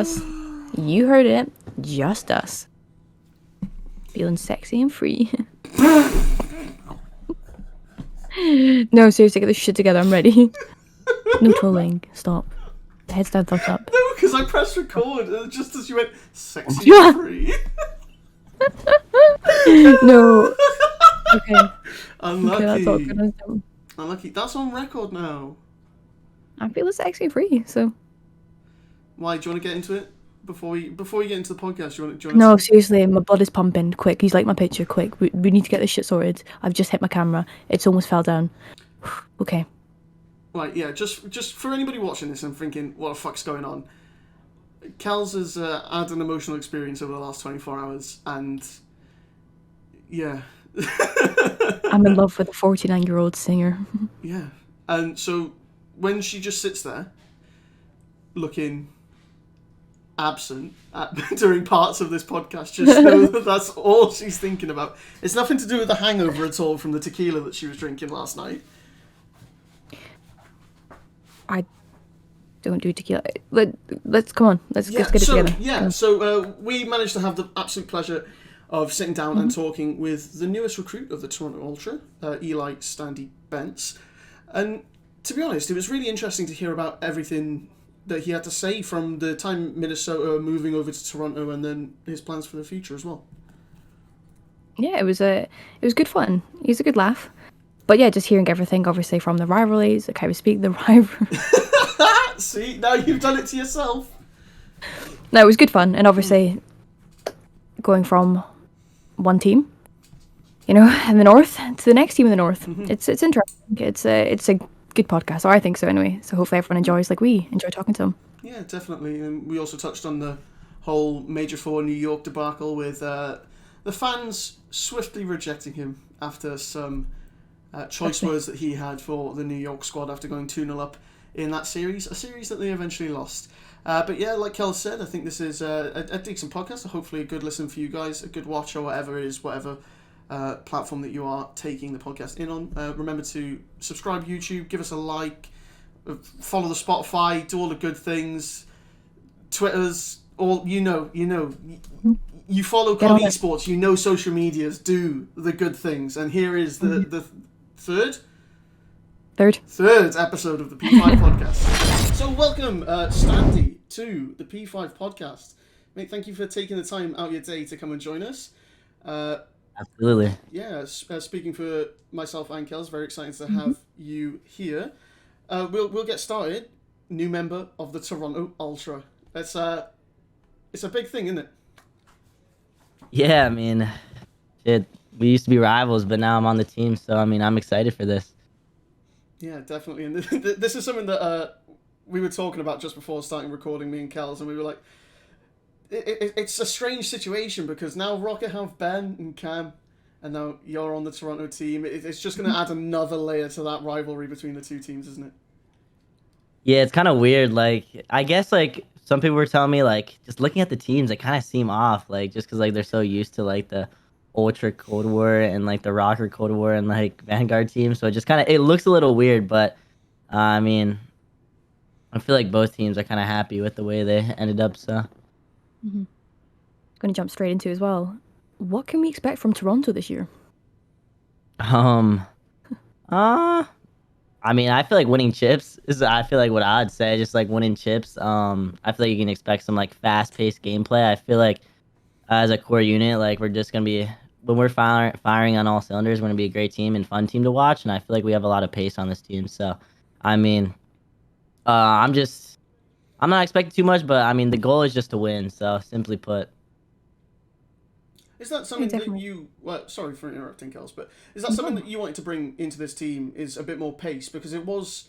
us. You heard it. Just us. Feeling sexy and free. No, seriously, get this shit together. I'm ready. No trolling. Stop. Heads down, thumbs up. No, because I pressed record just as you went sexy Yeah. and free. No. Okay. Unlucky. Okay, that's all good. Unlucky. That's on record now. I'm feeling sexy and free, so. Why? Do you want to get into it before we get into the podcast? Do you want No, seriously, my blood is pumping. Quick, he's like my picture. Quick, we need to get this shit sorted. I've just hit my camera. It's almost fell down. Okay. Right, yeah. Just for anybody watching this and thinking, what the fuck's going on? Kels has had an emotional experience over the last 24 hours, and yeah. I'm in love with a 49-year-old singer. Yeah, and so when she just sits there, looking absent during parts of this podcast, just know that that's all she's thinking about. It's nothing to do with the hangover at all from the tequila that she was drinking last night. I don't do tequila. Let's come on. Let's get it together. Yeah, so we managed to have the absolute pleasure of sitting down and talking with the newest recruit of the Toronto Ultra, Eli Standy Bence. And to be honest, it was really interesting to hear about everything that he had to say from the time Minnesota moving over to Toronto and then his plans for the future as well. Yeah, it was good fun. He was a good laugh. But yeah, just hearing everything, obviously, from the rivalries, like how we speak the rivalry. See, now you've done it to yourself. No, it was good fun. And obviously, going from one team, in the north, to the next team in the north. It's interesting. It's a good podcast, or I think so anyway. So hopefully everyone enjoys like we enjoy talking to them. Yeah, definitely. And we also touched on the whole Major 4 New York debacle with the fans swiftly rejecting him after some choice words that he had for the New York squad after going 2-0 up in that series, a series that they eventually lost. But yeah, like Kel said, I think this is a decent podcast, hopefully a good listen for you guys, a good watch or whatever it is, whatever platform that you are taking the podcast in on. Remember to subscribe YouTube, give us a like, follow the Spotify, do all the good things, Twitters, all you follow COD Esports, you know social medias, do the good things, and here is the third episode of the P5 podcast. So welcome, Standy, to the P5 podcast. Mate, thank you for taking the time out of your day to come and join us. Absolutely. Yeah, speaking for myself and Kels, very excited to have you here. We'll get started. New member of the Toronto Ultra. It's a big thing, isn't it? Yeah, I mean, shit, we used to be rivals, but now I'm on the team, so I mean, I'm excited for this. Yeah, definitely. And this is something that we were talking about just before starting recording, me and Kels, and we were like, it's a strange situation because now Rocket have Ben and Cam, and now you're on the Toronto team. It's just going to add another layer to that rivalry between the two teams, isn't it? Yeah, it's kind of weird. Like, I guess, like, some people were telling me, like, just looking at the teams, they kind of seem off, like, just because, like, they're so used to, like, the Ultra Cold War and, like, the Rocker Cold War and, like, Vanguard team. So it just kind of, it looks a little weird, but, I mean, I feel like both teams are kind of happy with the way they ended up, so. Going to jump straight into as well. What can we expect from Toronto this year? I mean, I feel like winning chips is, I feel like what I'd say, just like winning chips. I feel like you can expect some like fast-paced gameplay. I feel like as a core unit, like we're just gonna be, when we're firing on all cylinders, we're gonna be a great team and fun team to watch. And I feel like we have a lot of pace on this team. So, I mean, I'm not expecting too much, but I mean the goal is just to win. So simply put. Is that something that you... Well, sorry for interrupting, Kels, but is that something that you wanted to bring into this team, is a bit more pace? Because it was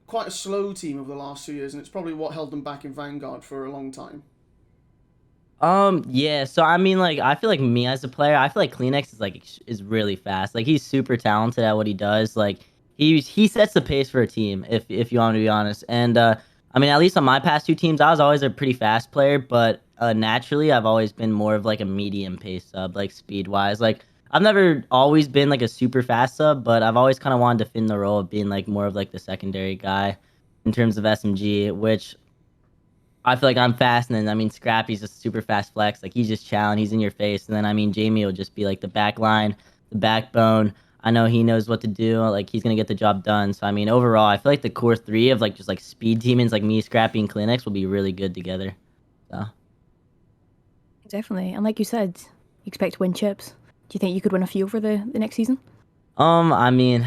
quite a slow team over the last 2 years, and it's probably what held them back in Vanguard for a long time. Yeah, so I mean, like, I feel like me as a player, I feel like Kleenex is really fast. Like, he's super talented at what he does. Like, he sets the pace for a team, if you want to be honest. And, I mean, at least on my past two teams, I was always a pretty fast player, but naturally, I've always been more of like a medium pace sub, like speed wise. Like I've never always been like a super fast sub, but I've always kind of wanted to fit in the role of being like more of like the secondary guy in terms of SMG, which I feel like I'm fast, and then I mean Scrappy's just super fast flex. Like he's just challenging, he's in your face, and then I mean Jamie will just be like the back line, the backbone. I know he knows what to do. Like he's gonna get the job done. So I mean overall, I feel like the core three of like just like speed demons like me, Scrappy, and Clinics will be really good together. So Definitely. And like you said, you expect to win chips. Do you think you could win a few for the next season? I mean,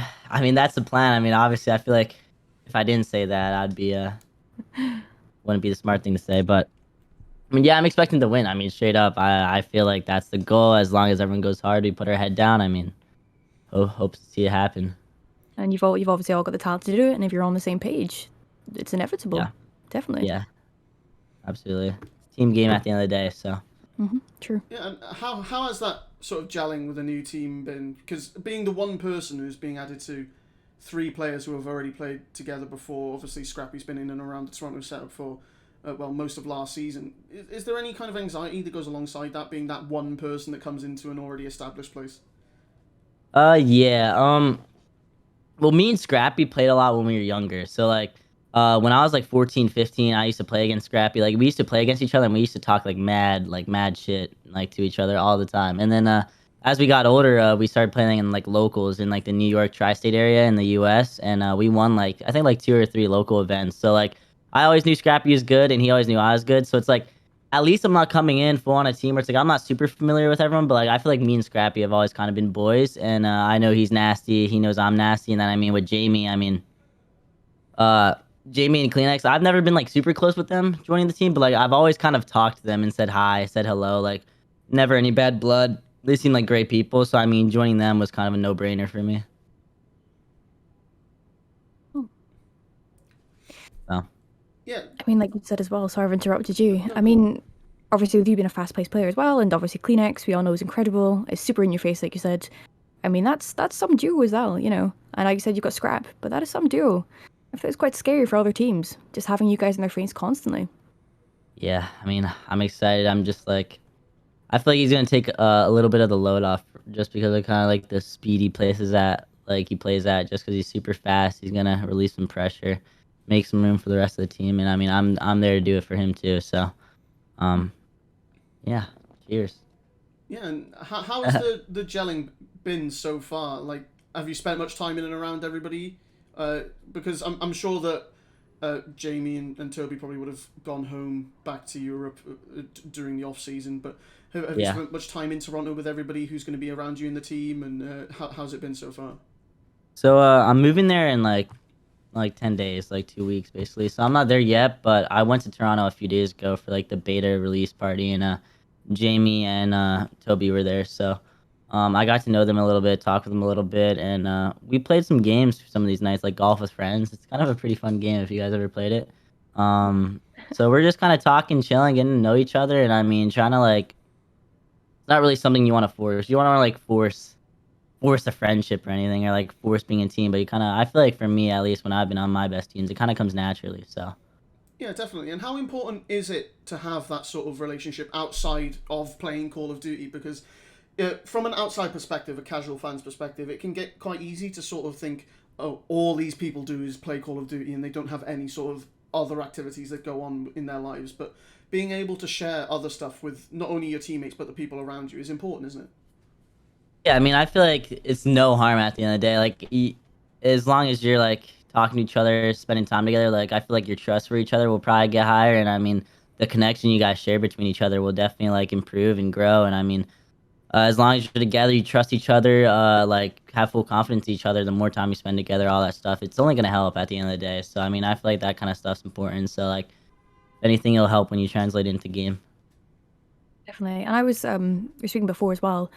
that's the plan. I mean, obviously, I feel like if I didn't say that, I'd be wouldn't be the smart thing to say. But I mean, yeah, I'm expecting to win. I mean, straight up, I feel like that's the goal. As long as everyone goes hard, we put our head down. I mean, hope to see it happen. And you've obviously all got the talent to do it, and if you're on the same page, it's inevitable. Yeah, Definitely. yeah, absolutely. It's a team game at the end of the day. So True. Yeah, and how has that sort of gelling with a new team been? Because being the one person who's being added to three players who have already played together before, obviously Scrappy's been in and around the Toronto setup for most of last season. Is there any kind of anxiety that goes alongside that, being that one person that comes into an already established place? yeah. Well, me and Scrappy played a lot when we were younger. So like, when I was like 14, 15, I used to play against Scrappy. Like we used to play against each other, and we used to talk like mad shit, like to each other all the time. And then as we got older, we started playing in like locals in like the New York tri-state area in the U.S. And we won like I think like two or three local events. So like, I always knew Scrappy was good, and he always knew I was good. So it's like, at least I'm not coming in full on a team where it's like I'm not super familiar with everyone, but like I feel like me and Scrappy have always kind of been boys, and I know he's nasty, he knows I'm nasty, and then I mean with Jamie, I mean, uh, Jamie and Kleenex, I've never been like super close with them joining the team, but like I've always kind of talked to them and said hi, said hello, like never any bad blood. They seem like great people, so I mean joining them was kind of a no brainer for me. Oh. So Yeah. I mean, like you said as well, sorry I've interrupted you. I mean, obviously with you being a fast-paced player as well, and obviously Kleenex, we all know is incredible. It's super in your face, like you said. I mean, that's some duo as well, you know. And like you said, you've got Scrap, but that is some duo. I feel it's quite scary for other teams, just having you guys in their face constantly. yeah, I mean I'm excited. I'm just like I feel like he's gonna take a little bit of the load off just because of kind of like the speed he plays at, like he plays at. Just because he's super fast, he's gonna release some pressure, make some room for the rest of the team, and I mean, I'm there to do it for him too. So, um, yeah, cheers. Yeah, and how has the gelling been so far? Like, have you spent much time in and around everybody? Because I'm sure that Jamie and Toby probably would have gone home back to Europe during the off season. But have you Yeah. spent much time in Toronto with everybody who's going to be around you in the team? And how's it been so far? So I'm moving there in like 10 days, like 2 weeks basically. So I'm not there yet, but I went to Toronto a few days ago for like the beta release party, and Jamie and Toby were there. So I got to know them a little bit, talk with them a little bit, and we played some games some of these nights, like golf with friends. It's kind of a pretty fun game if you guys ever played it. So we're just kind of talking, chilling, getting to know each other, and I mean, trying to like, it's not really something you want to force. You want to like force a friendship or anything, or like force being a team, but you kind of, I feel like for me at least, when I've been on my best teams, it kind of comes naturally. So Yeah, definitely. And how important is it to have that sort of relationship outside of playing Call of Duty? Because from an outside perspective, a casual fan's perspective, it can get quite easy to sort of think, oh, all these people do is play Call of Duty and they don't have any sort of other activities that go on in their lives. But being able to share other stuff with not only your teammates but the people around you is important, isn't it? yeah, I mean, I feel like it's no harm at the end of the day. Like as long as you're like talking to each other, spending time together, like I feel like your trust for each other will probably get higher, and I mean, the connection you guys share between each other will definitely like improve and grow. And I mean, as long as you're together, you trust each other, like have full confidence in each other. The more time you spend together, all that stuff, it's only gonna help at the end of the day. So I mean, I feel like that kind of stuff's important. So like, if anything, it'll help when you translate into game. Definitely. And I was we were speaking before as well.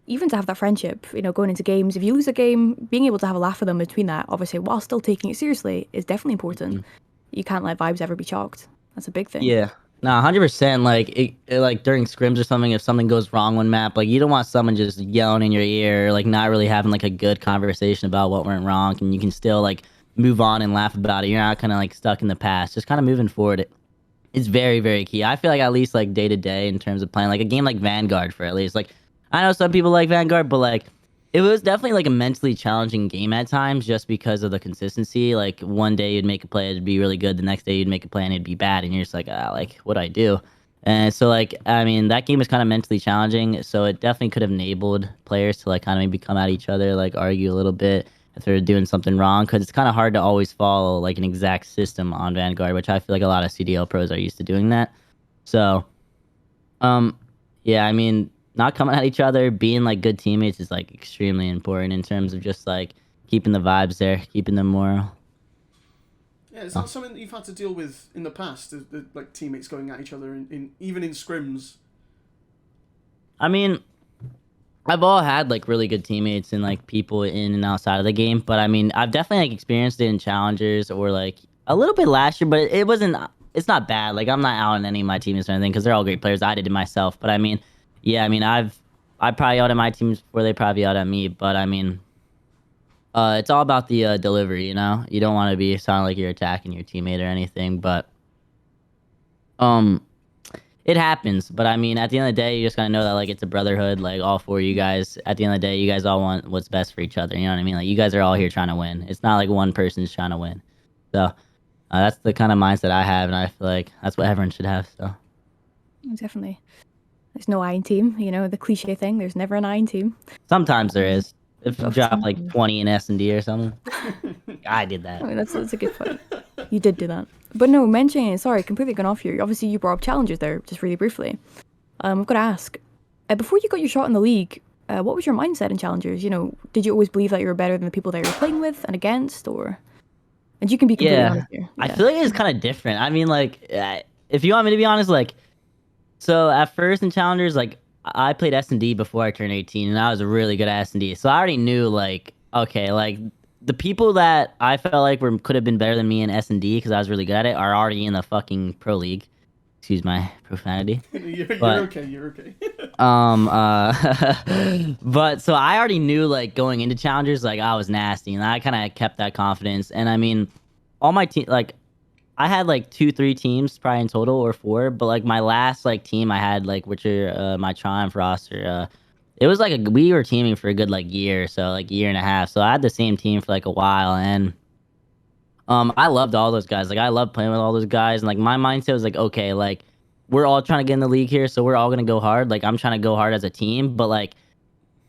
Even to have that friendship, you know, going into games, if you lose a game, being able to have a laugh with them between that, obviously, while still taking it seriously, is definitely important. Mhm. You can't let vibes ever be chalked. That's a big thing. Yeah. No, 100%. Like like during scrims or something, if something goes wrong on map, like you don't want someone just yelling in your ear, like not really having like a good conversation about what went wrong, and you can still like move on and laugh about it. You're not kind of like stuck in the past. Just kind of moving forward. It's very, very key. I feel like at least like day to day in terms of playing like a game like Vanguard for at least like I know some people like Vanguard, but like It was definitely like a mentally challenging game at times just because of the consistency. Like one day you'd make a play, it'd be really good. The next day you'd make a play and it'd be bad. And you're just like, like, what do I do? And so like, I mean, that game was kind of mentally challenging. So it definitely could have enabled players to like kind of maybe come at each other, like argue a little bit if they're doing something wrong. Cause it's kind of hard to always follow like an exact system on Vanguard, which I feel like a lot of CDL pros are used to doing that. So, um, yeah, I mean, not coming at each other, being like good teammates is like extremely important in terms of just like keeping the vibes there, keeping the moral. Yeah, is that something that you've had to deal with in the past? Like teammates going at each other in even in scrims? I mean, I've all had like really good teammates and like people in and outside of the game, but I mean, I've definitely like experienced it in challengers or like a little bit last year, but it wasn't. It's not bad. Like I'm not out on any of my teammates or anything because they're all great players. I did it myself, but I mean, yeah, I mean, I probably yelled at my teams before they probably yelled at me, but I mean, it's all about the delivery. You know, you don't want to be sounding like you're attacking your teammate or anything, but um, it happens. But I mean, at the end of the day, you just gotta know that like it's a brotherhood. Like all four of you guys, at the end of the day, you guys all want what's best for each other. You know what I mean? Like you guys are all here trying to win. It's not like one person's trying to win. So that's the kind of mindset I have, and I feel like that's what everyone should have. So Definitely. There's no iron team, you know, the cliche thing. There's never an iron team. sometimes there is. If you Oh, drop like sometimes. 20 in S&D or something, I did that. I mean, that's a good point. You did do that. But no, mentioning, sorry, completely gone off here. Obviously, you brought up challenges there, just really briefly. I've got to ask, before you got your shot in the league, what was your mindset in challengers? You know, did you always believe that you were better than the people that you were playing with and against, or? And you can be completely Yeah, honest here. I Yeah. feel like it's kind of different. I mean, like, if you want me to be honest, like, so at first in challengers, like, I played S&D before I turned 18, and I was really good at S&D. So I already knew, like, okay, like the people that I felt like could have been better than me in S&D because I was really good at it are already in the fucking pro league. Excuse my profanity. You're But okay. You're okay. but so I already knew like going into challengers, like I was nasty, and I kind of kept that confidence. And I mean, all my team, like I had like 3 teams probably in total or 4, but like my last like team I had like which are my Triumph roster, it was like we were teaming for a good like year, so like year and a half. So I had the same team for like a while, and I loved all those guys. Like I loved playing with all those guys, and like my mindset was like, okay, like we're all trying to get in the league here, so we're all gonna go hard. Like I'm trying to go hard as a team, but like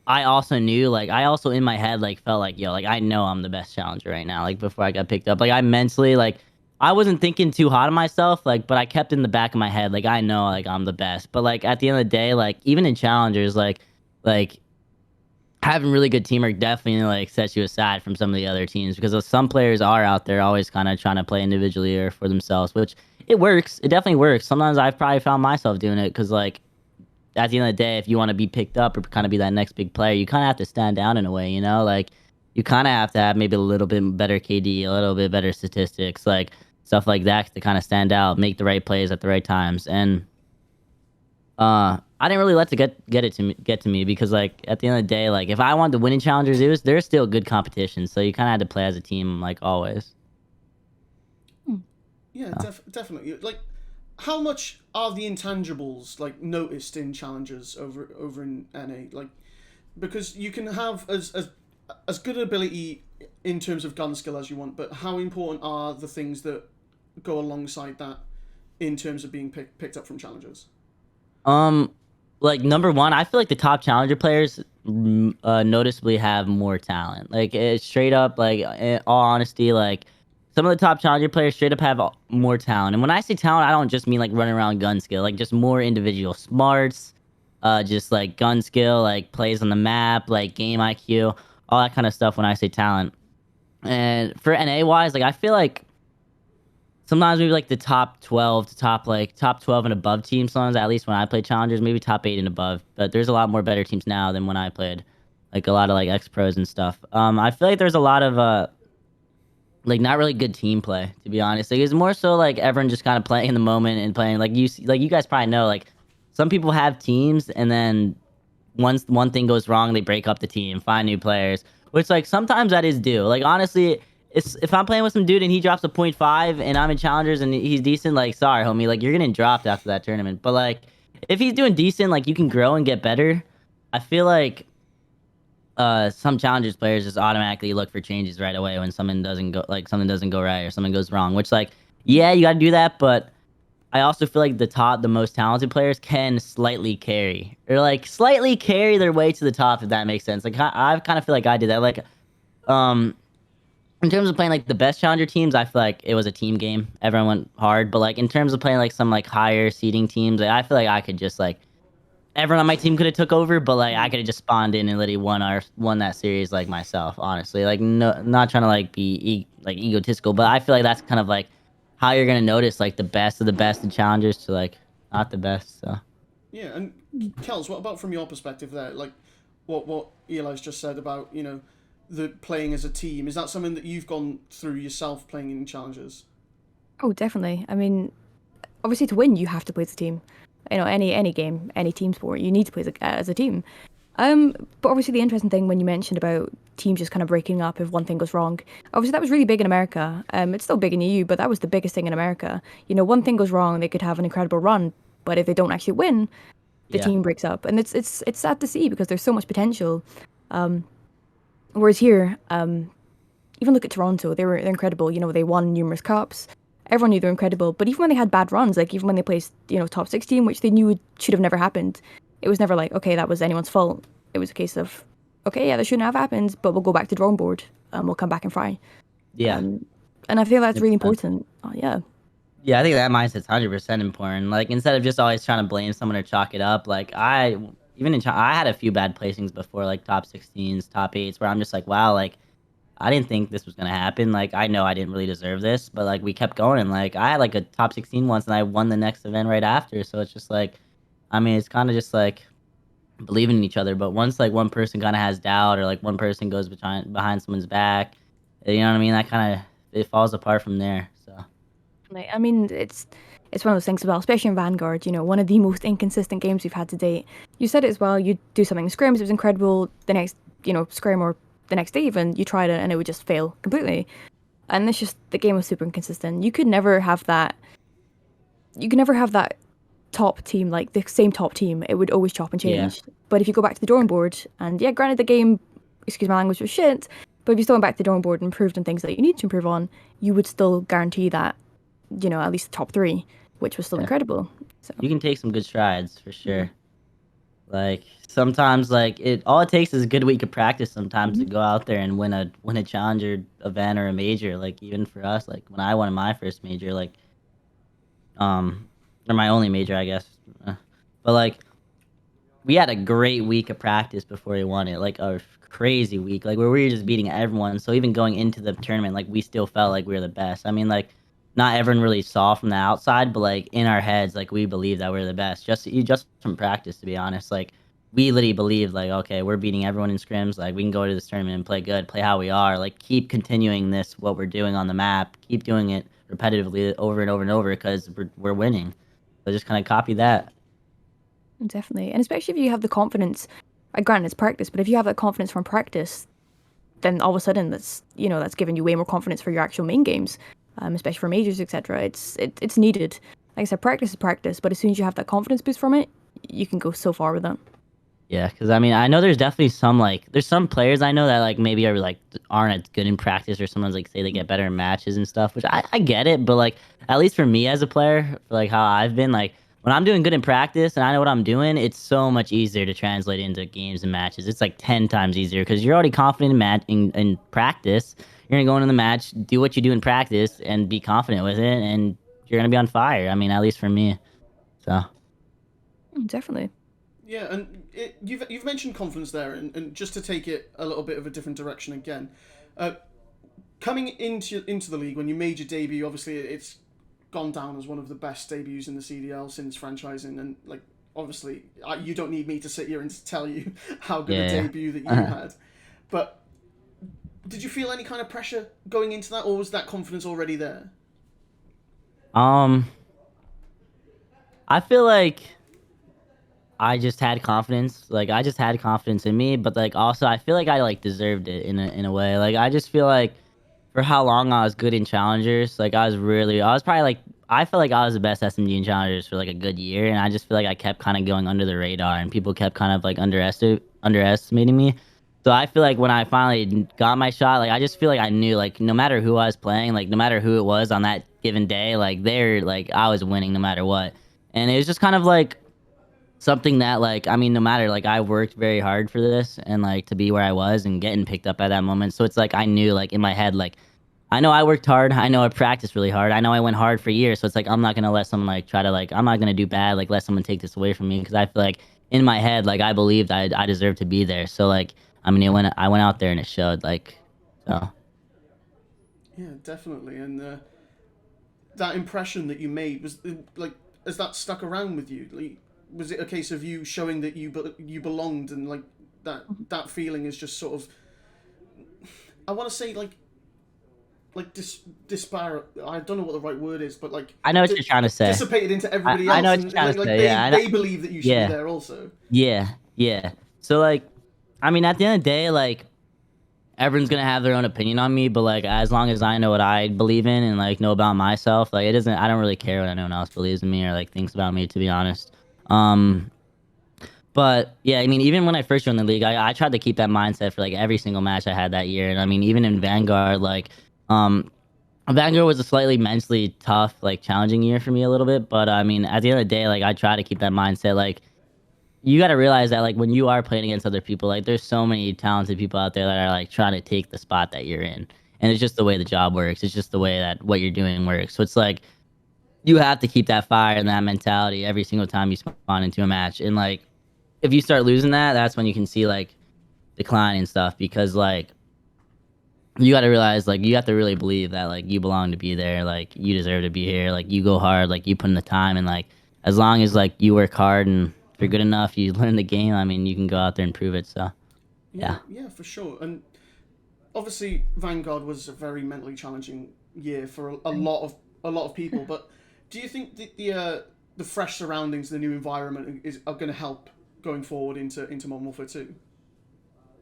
I also knew, like I also in my head like felt like, yo, like I know I'm the best challenger right now. Like before I got picked up, like I mentally like I wasn't thinking too hot of myself, like, but I kept in the back of my head, like I know like I'm the best. But like at the end of the day, like even in challengers, like having really good teamwork definitely like sets you aside from some of the other teams because some players are out there always kind of trying to play individually or for themselves, which it works. It definitely works. Sometimes I've probably found myself doing it because like at the end of the day, if you want to be picked up or kind of be that next big player, you kind of have to stand down in a way, you know? Like, you kind of have to have maybe a little bit better KD, a little bit better statistics, like stuff like that to kind of stand out, make the right plays at the right times. And I didn't really let it get to me because like at the end of the day, like if I wanted to win in challengers, there's still good competition, so you kind of had to play as a team like always. Yeah, definitely. Like, how much are the intangibles like noticed in challenges over in NA? Like, because you can have as good ability in terms of gun skill as you want, but how important are the things that go alongside that in terms of being picked up from challengers? Um, like number one, I feel like the top challenger players noticeably have more talent. Like it's straight up, like in all honesty, like some of the top challenger players straight up have more talent. And when I say talent, I don't just mean like running around gun skill, like just more individual smarts, just like gun skill, like plays on the map, like game IQ, all that kind of stuff. When I say talent, and for NA wise, like I feel like sometimes maybe like the top 12 to top 12 and above teams, sometimes at least when I played challengers, maybe top 8 and above, but there's a lot more better teams now than when I played, like a lot of like ex pros and stuff. I feel like there's a lot of like not really good team play, to be honest. Like it's more so like everyone just kind of playing in the moment and playing like like you guys probably know, like some people have teams and then once one thing goes wrong, they break up the team, find new players, which like sometimes that is due. Like honestly, it's if I'm playing with some dude and he drops a point 0.5 and I'm in challengers and he's decent, like sorry homie, like you're getting dropped after that tournament. But like if he's doing decent, like you can grow and get better. I feel like some challengers players just automatically look for changes right away when something doesn't go right or something goes wrong. Which like, yeah, you got to do that, but I also feel like the most talented players can slightly carry their way to the top, if that makes sense. Like I kind of feel like I did that. Like, um, in terms of playing like the best challenger teams, I feel like it was a team game. Everyone went hard, but like in terms of playing like some like higher seeding teams, like, I feel like I could just like everyone on my team could have took over, but like I could have just spawned in and literally won that series like myself. Honestly, like no, not trying to like be like egotistical, but I feel like that's kind of like how you're gonna notice like the best of the best in challengers to like not the best. So Yeah, and Kels, what about from your perspective there? Like, what Eli's just said about the playing as a team. Is that something that you've gone through yourself playing in challenges? Oh, definitely. I mean, obviously to win, you have to play as a team. Any game, any team sport, you need to play as a team. But obviously the interesting thing when you mentioned about teams just kind of breaking up if one thing goes wrong, obviously that was really big in America. It's still big in EU, but that was the biggest thing in America. One thing goes wrong, they could have an incredible run, but if they don't actually win, the yeah, team breaks up, and it's sad to see because there's so much potential. Whereas here, even look at Toronto, they're incredible. They won numerous cups. Everyone knew they were incredible, but even when they had bad runs, like even when they placed, top 16, which they knew should have never happened, it was never like, okay, that was anyone's fault. It was a case of, okay, yeah, that shouldn't have happened, but we'll go back to the drawing board. We'll come back and try. yeah. And I feel that's really 100%. important. Yeah. Yeah, I think that mindset's 100% important. Like instead of just always trying to blame someone or chalk it up, like I had a few bad placings before, like top 16s, top 8s, where I'm just like, wow, like I didn't think this was gonna happen. Like I know I didn't really deserve this, but like we kept going, and like I had like a top 16 once, and I won the next event right after. So it's just like, I mean, it's kind of just like believing in each other. But once like one person kind of has doubt, or like one person goes behind someone's back, you know what I mean? That kind of it falls apart from there. So I mean, it's one of those things as well, especially in Vanguard, one of the most inconsistent games we've had to date. You said it as well, you do something in scrims, it was incredible, the next, scrim or the next day even, you tried it and it would just fail completely. And it's just, the game was super inconsistent. You could never have that top team, like the same top team. It would always chop and yeah, change. But if you go back to the drawing board, and yeah, granted the game, excuse my language, was shit, but if you still went back to the drawing board and improved on things that you need to improve on, you would still guarantee that, at least the top 3, which was still yeah, incredible. So you can take some good strides for sure. Like sometimes, like it all it takes is a good week of practice. Sometimes to mhm. go out there and win a challenger event or a major. Like even for us, like when I won my first major, like um, or my only major, I guess. Uh, But like we had a great week of practice before we won it, like a crazy week, like where we were just beating everyone. So even going into the tournament, like we still felt like we were the best. I mean, like not everyone really saw from the outside, but like in our heads, like we believe that we're the best. Just from practice, to be honest, like we literally believed like, okay, we're beating everyone in scrims. Like we can go to this tournament and play good, play how we are. Like keep continuing this what we're doing on the map, keep doing it repetitively over and over and over because we're winning. So just kind of copy that. Definitely. And especially if you have the confidence, granted it's practice, but if you have that confidence from practice, then all of a sudden that's giving you way more confidence for your actual main games, especially for majors, etc. It's needed. Like I said, practice is practice, but as soon as you have that confidence boost from it, you can go so far with it. Yeah, because I mean, I know there's definitely some like there's some players I know that like maybe are like aren't as good in practice or someone's like say they get better in matches and stuff, which I get it, but like at least for me as a player, for like how I've been like when I'm doing good in practice and I know what I'm doing, it's so much easier to translate into games and matches. It's like 10 times easier because you're already confident in practice. You're gonna go into the match, do what you do in practice, and be confident with it, and you're gonna be on fire. I mean, at least for me. So Definitely. Yeah, and you've mentioned confidence there, and just to take it a little bit of a different direction again, uh, coming into the league when you made your debut, obviously it's gone down as one of the best debuts in the CDL since franchising, and like obviously you don't need me to sit here and tell you how good a yeah. debut that you had, but did you feel any kind of pressure going into that, or was that confidence already there? um, I feel like. I just had confidence. Like I just had confidence in me, but like also I feel like I like deserved it in a way. Like I just feel like for how long I was good in challengers, like I was probably like I felt like I was the best SMG in challengers for like a good year, and I just feel like I kept kind of going under the radar, and people kept kind of like underestimating me. So I feel like when I finally got my shot, like I just feel like I knew, like no matter who I was playing, like no matter who it was on that given day, like they're like I was winning no matter what. And it was just kind of like something that like I mean, no matter like I worked very hard for this and like to be where I was and getting picked up at that moment. So it's like I knew like in my head like I know I worked hard. I know I practiced really hard. I know I went hard for years. So it's like I'm not gonna let someone like try to like I'm not gonna do bad like let someone take this away from me because I feel like in my head like I believed I deserved to be there. So like I mean I went out there and it showed like so Yeah, definitely. And that impression that you made was like, has that stuck around with you? Like, was it a case of you showing that you belonged, and like that feeling is just sort of, I want to say like disparate. I don't know what the right word is, but like I know what you're trying to say. dissipated into everybody I else, know what and you're trying to like say. Yeah, they believe that you should yeah, be there also. yeah, yeah. So like I mean at the end of the day like everyone's gonna have their own opinion on me, but like as long as I know what I believe in and like know about myself, like it doesn't. I don't really care what anyone else believes in me or like thinks about me, to be honest. Um, but yeah, I mean, even when I first joined the league, I tried to keep that mindset for like every single match I had that year, and I mean, even in Vanguard, like, um, Vanguard was a slightly mentally tough, like challenging year for me a little bit, but I mean, at the end of the day, like I try to keep that mindset, like you got to realize that like when you are playing against other people, like there's so many talented people out there that are like trying to take the spot that you're in. And it's just the way the job works. It's just the way that what you're doing works. So it's like you have to keep that fire and that mentality every single time you spawn into a match. And like if you start losing that, that's when you can see like decline and stuff because like you got to realize like you have to really believe that like you belong to be there, like you deserve to be here, like you go hard, like you put in the time and like as long as like you work hard and if you're good enough, you learn the game, I mean, you can go out there and prove it. So, Yeah, yeah. yeah, for sure. And obviously, Vanguard was a very mentally challenging year for a lot of people. But do you think the fresh surroundings, the new environment, are going to help going forward into Modern Warfare 2?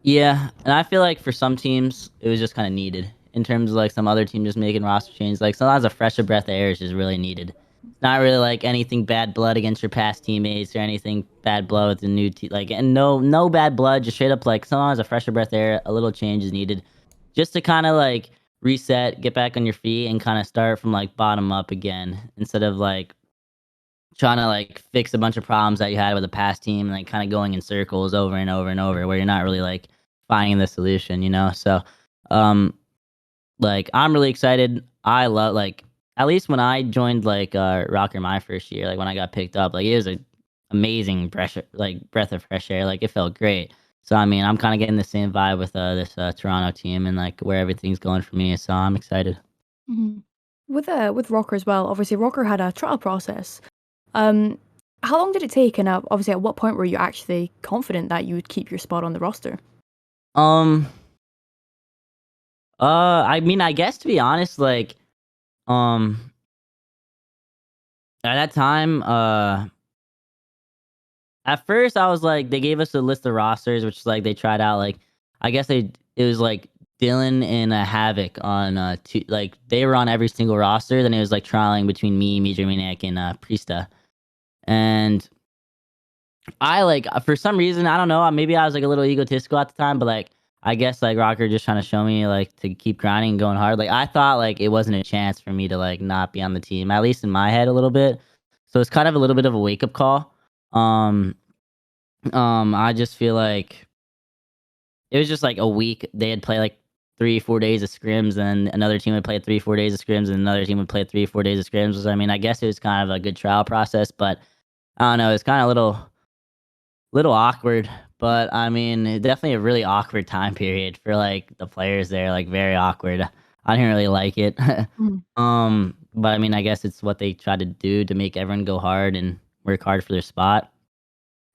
Yeah, and I feel like for some teams it was just kind of needed. In terms of like some other team just making roster changes, like sometimes a fresher breath of air is just really needed. It's not really like anything bad blood against your past teammates or anything bad blood with the new team. Like and no bad blood, just straight up like sometimes a fresher breath of air, a little change is needed, just to kind of like reset, get back on your feet, and kind of start from like bottom up again instead of like trying to like fix a bunch of problems that you had with the past team and like kind of going in circles over and over and over where you're not really like finding the solution, you know? So, um, like I'm really excited. I love like at least when I joined like Rocker my first year, like when I got picked up, like it was a amazing breath of fresh air. Like it felt great. So I mean, I'm kind of getting the same vibe with this Toronto team and like where everything's going for me. So I'm excited. Mhm. With Rocker as well, obviously Rocker had a trial process. Um, how long did it take, and obviously at what point were you actually confident that you would keep your spot on the roster? Um, I mean, I guess to be honest, like, um, at that time, at first I was like, they gave us a list of rosters, which is like they tried out like, I guess it was like Dylan and Havoc on two, like they were on every single roster. Then it was like trialing between me, Major Maniac, and Priesta. And I like for some reason I don't know. Maybe I was like a little egotistical at the time, but like I guess like Rocker just trying to show me like to keep grinding and going hard. Like I thought like it wasn't a chance for me to like not be on the team, at least in my head a little bit. So it's kind of a little bit of a wake up call. Um, I just feel like it was just like a week. They'd play like 3 4 days of scrims, and another team would play 3 4 days of scrims, and another team would play 3 4 days of scrims. So, I mean, I guess it was kind of a good trial process, but I don't know. It's kind of a little awkward, but I mean, definitely a really awkward time period for like the players there. Like very awkward. I didn't really like it. Mhm. But I mean, I guess it's what they try to do to make everyone go hard and work hard for their spot.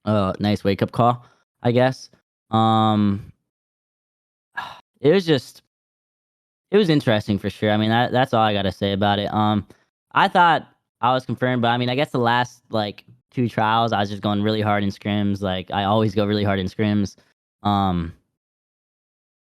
Nice wake up call, I guess. Um, it was just it was interesting for sure. I mean, that's all I gotta say about it. I thought I was confirmed, but I mean, I guess the last like two trials, I was just going really hard in scrims. Like I always go really hard in scrims. Um,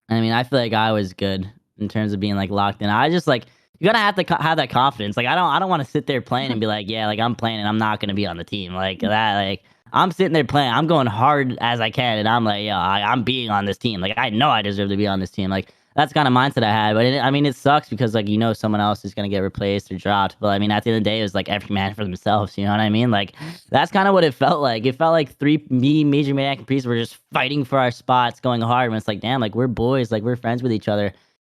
I mean, I feel like I was good in terms of being like locked in. I just like you gotta have to have that confidence. Like I don't want to sit there playing and be like, yeah, like I'm playing and I'm not gonna be on the team like that. Like I'm sitting there playing. I'm going hard as I can, and I'm like, yo, I'm being on this team. Like I know I deserve to be on this team. Like that's kind of mindset I had. But I mean, it sucks because like someone else is gonna get replaced or dropped. But I mean, at the end of the day, it was like every man for themselves. You know what I mean? Like that's kind of what it felt like. It felt like major maniac and priest were just fighting for our spots, going hard. When it's like, damn, like we're boys, like we're friends with each other.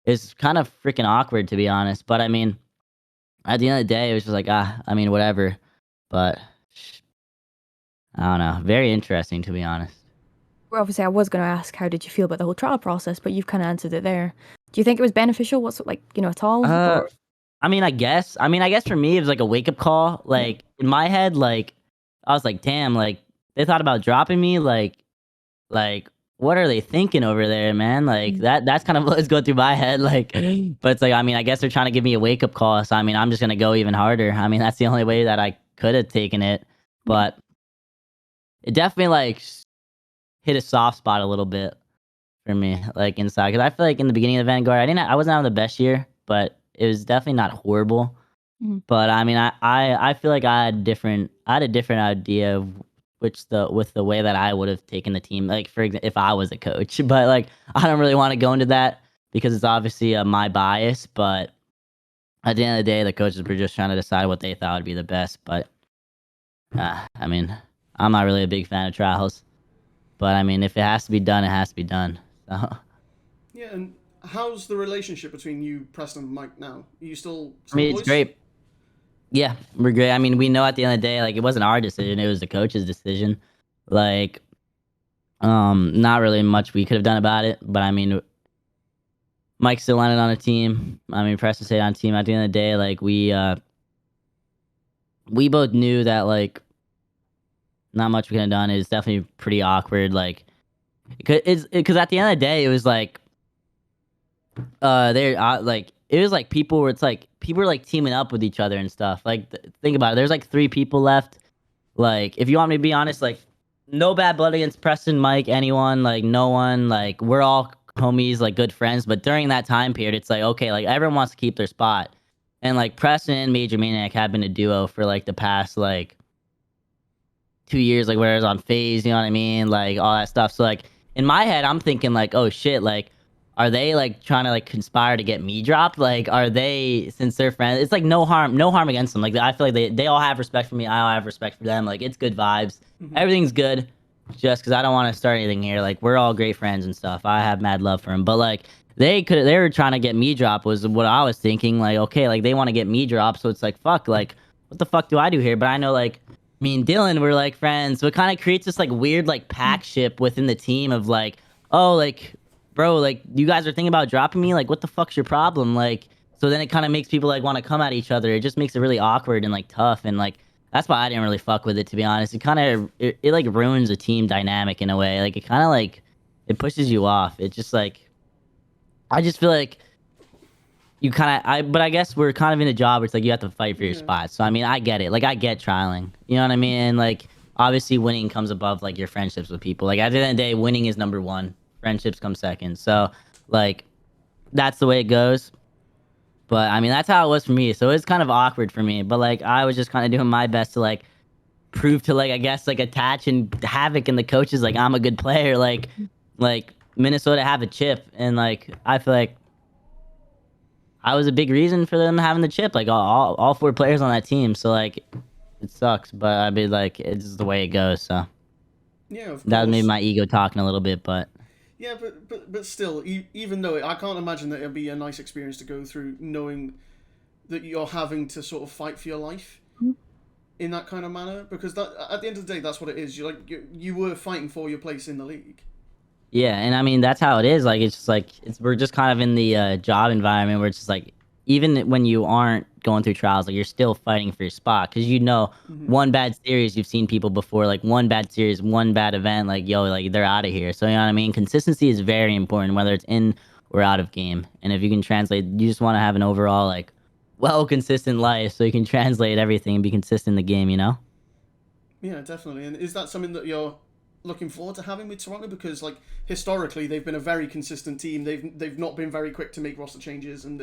It's kind of freaking awkward to be honest. But I mean, at the end of the day, it was just like I mean, whatever. But I don't know. Very interesting to be honest. Well, obviously, I was going to ask how did you feel about the whole trial process, but you've kind of answered it there. Do you think it was beneficial? What's like at all? Uh, Or I mean, I guess. I mean, I guess for me, it was like a wake up call. Like in my head, like I was like, damn, like they thought about dropping me. Like what are they thinking over there, man? Like that's kind of what's going through my head. Like, but it's like, I mean, I guess they're trying to give me a wake up call. So I mean, I'm just gonna go even harder. I mean, that's the only way that I could have taken it. But it definitely like hit a soft spot a little bit for me, like inside, because I feel like in the beginning of the Vanguard, I wasn't having the best year, but it was definitely not horrible. Mhm. But I mean, I feel like I had a different idea of with the way that I would have taken the team, like for example, if I was a coach. But like, I don't really want to go into that because it's obviously my bias. But at the end of the day, the coaches were just trying to decide what they thought would be the best. But I mean, I'm not really a big fan of trials. But I mean, if it has to be done, it has to be done. So. Yeah, and how's the relationship between you, Preston, and Mike now? Are you still I mean, it's boys? great. Yeah, we're great. I mean, we know at the end of the day, like it wasn't our decision; it was the coach's decision. Like, not really much we could have done about it. But I mean, Mike still landed on a team. I mean, Preston stayed on a team. At the end of the day, like we both knew that like not much we could have done. It was definitely pretty awkward. Like, because at the end of the day, it was like they're like it was like people were it's like people were like teaming up with each other and stuff. Like think about it. There's like 3 people left. Like if you want me to be honest, like no bad blood against Preston, Mike, anyone, like no one, like we're all homies, like good friends. But during that time period, it's like okay, like everyone wants to keep their spot. And like Preston and Major Maniac have been a duo for like the past like 2 years, like where I was on phase, you know what I mean? Like all that stuff. So like in my head, I'm thinking like, oh shit, like are they like trying to like conspire to get me dropped? Like are they since they're friends? It's like no harm against them. Like I feel like they all have respect for me. I all have respect for them. Like it's good vibes. Everything's good. Just because I don't want to start anything here. Like we're all great friends and stuff. I have mad love for them. But like they were trying to get me dropped was what I was thinking. Like okay, like they want to get me dropped. So it's like fuck. Like what the fuck do I do here? But I know like me and Dylan were like friends, so it kind of creates this like weird like pack ship within the team of like, oh, like, bro, like you guys are thinking about dropping me, like what the fuck's your problem? Like, so then it kind of makes people like want to come at each other. It just makes it really awkward and like tough, and like that's why I didn't really fuck with it to be honest. It kind of it like ruins the team dynamic in a way. Like it kind of like it pushes you off. It just like I just feel like you kind of but I guess we're kind of in a job where it's like you have to fight for your spot. So I mean, I get it. Like I get trialing. You know what I mean? And like obviously winning comes above like your friendships with people. Like at the end of the day, winning is number 1. Friendships come second. So like that's the way it goes. But I mean, that's how it was for me. So it's kind of awkward for me. But like I was just kind of doing my best to like prove to like I guess like attach and havoc and the coaches like I'm a good player. Like Minnesota have a chip, and like I feel like I was a big reason for them having the chip. Like all 4 players on that team. So like, it sucks, but I mean like it's just the way it goes. So Yeah, of that was maybe course. my ego talking a little bit, but Yeah, but still, even though I can't imagine that it'd be a nice experience to go through, knowing that you're having to sort of fight for your life in that kind of manner, because that at the end of the day, that's what it is. You were fighting for your place in the league. yeah, and I mean that's how it is. Like it's just like we're just kind of in the job environment where it's just like even when you aren't going through trials, like you're still fighting for your spot because one bad series you've seen people before, like one bad series, one bad event, like yo, like they're out of here. So you know what I mean. Consistency is very important, whether it's in or out of game. And if you can translate, you just want to have an overall like consistent life, so you can translate everything and be consistent in the game. You know. Yeah, definitely. And is that something that you're looking forward to having with Toronto? Because like historically, they've been a very consistent team. They've not been very quick to make roster changes, and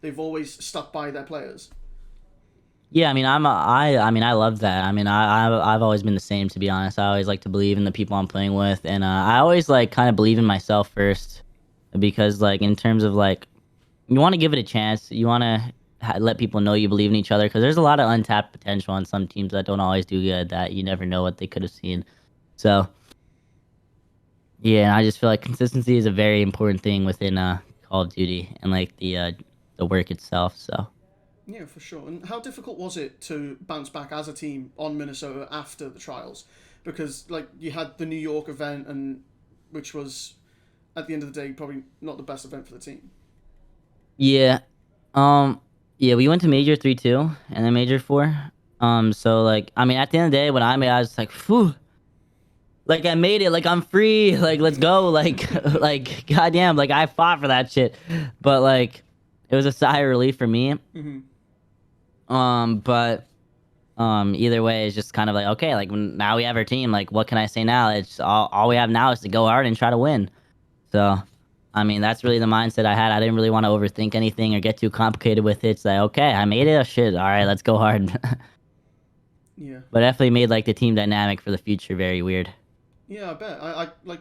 they've always stuck by their players. Yeah, I mean, I mean, I love that. I mean, I've always been the same, to be honest. I always like to believe in the people I'm playing with, and I always like kind of believe in myself first, because like in terms of like you want to give it a chance. You want to let people know you believe in each other, because there's a lot of untapped potential on some teams that don't always do good. That you never know what they could have seen. So yeah, and I just feel like consistency is a very important thing within Call of Duty and like the work itself. So. Yeah, for sure. And how difficult was it to bounce back as a team on Minnesota after the trials? Because like you had the New York event, and which was at the end of the day probably not the best event for the team. Yeah. Um. Yeah, we went to Major 3-2 and then Major 4. So like, I mean, at the end of the day, when I made, I was like, "Phew!" Like I made it. Like I'm free. Like let's go. Like, like goddamn. Like I fought for that shit, but like, it was a sigh of relief for me. Mm-hmm. But either way, it's just kind of like, okay, like now we have our team. Like, what can I say now? It's all we have now is to go hard and try to win. So, I mean, that's really the mindset I had. I didn't really want to overthink anything or get too complicated with it. It's like, okay, I made it. Oh, shit. All right, let's go hard. Yeah. But definitely made like the team dynamic for the future very weird. Yeah, I bet. I like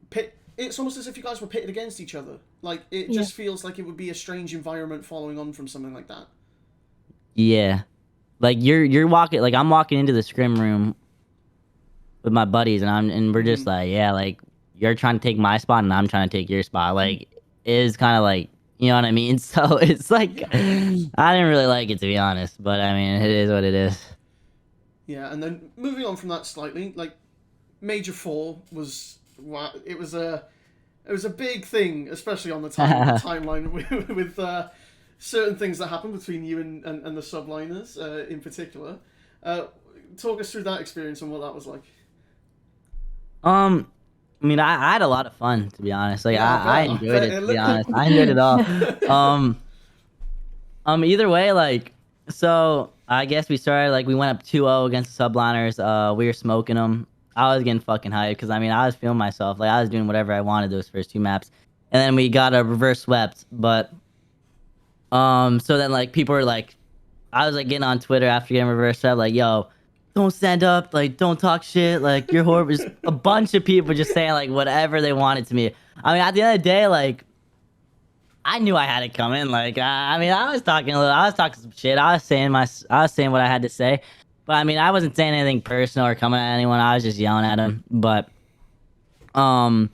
pit. It's almost as if you guys were pitted against each other. Like it Yeah. just feels like it would be a strange environment following on from something like that. Yeah. Like you're walking, like I'm walking into the scrim room with my buddies, and we're just Mm-hmm. like, yeah, like you're trying to take my spot and I'm trying to take your spot. Like it is kind of like, you know what I mean? So it's like Yeah. I didn't really like it, to be honest, but I mean, it is what it is. Yeah, and then moving on from that slightly, like Major Four was it was a big thing, especially on the timeline with certain things that happened between you and the subliners in particular. Uh, Talk us through that experience and what that was like. Um, I mean, I had a lot of fun, to be honest. Like Yeah, I I enjoyed bet it, it to be honest. I enjoyed it all. Um, Either way, like, so I guess we started like we went up 2-0 against the subliners. We were smoking them. I was getting fucking hyped because I mean I was feeling myself. Like I was doing whatever I wanted those first two maps, and then we got a reverse swept. But so then like people were like, I was like getting on Twitter after getting reverse swept, like, yo, don't stand up, like don't talk shit, like you're horrible. Just a bunch of people just saying like whatever they wanted to me. I mean, at the end of the day, like I knew I had it coming. Like I mean, I was talking some shit. I was saying what I had to say, but I mean, I wasn't saying anything personal or coming at anyone. I was just yelling at them. But um,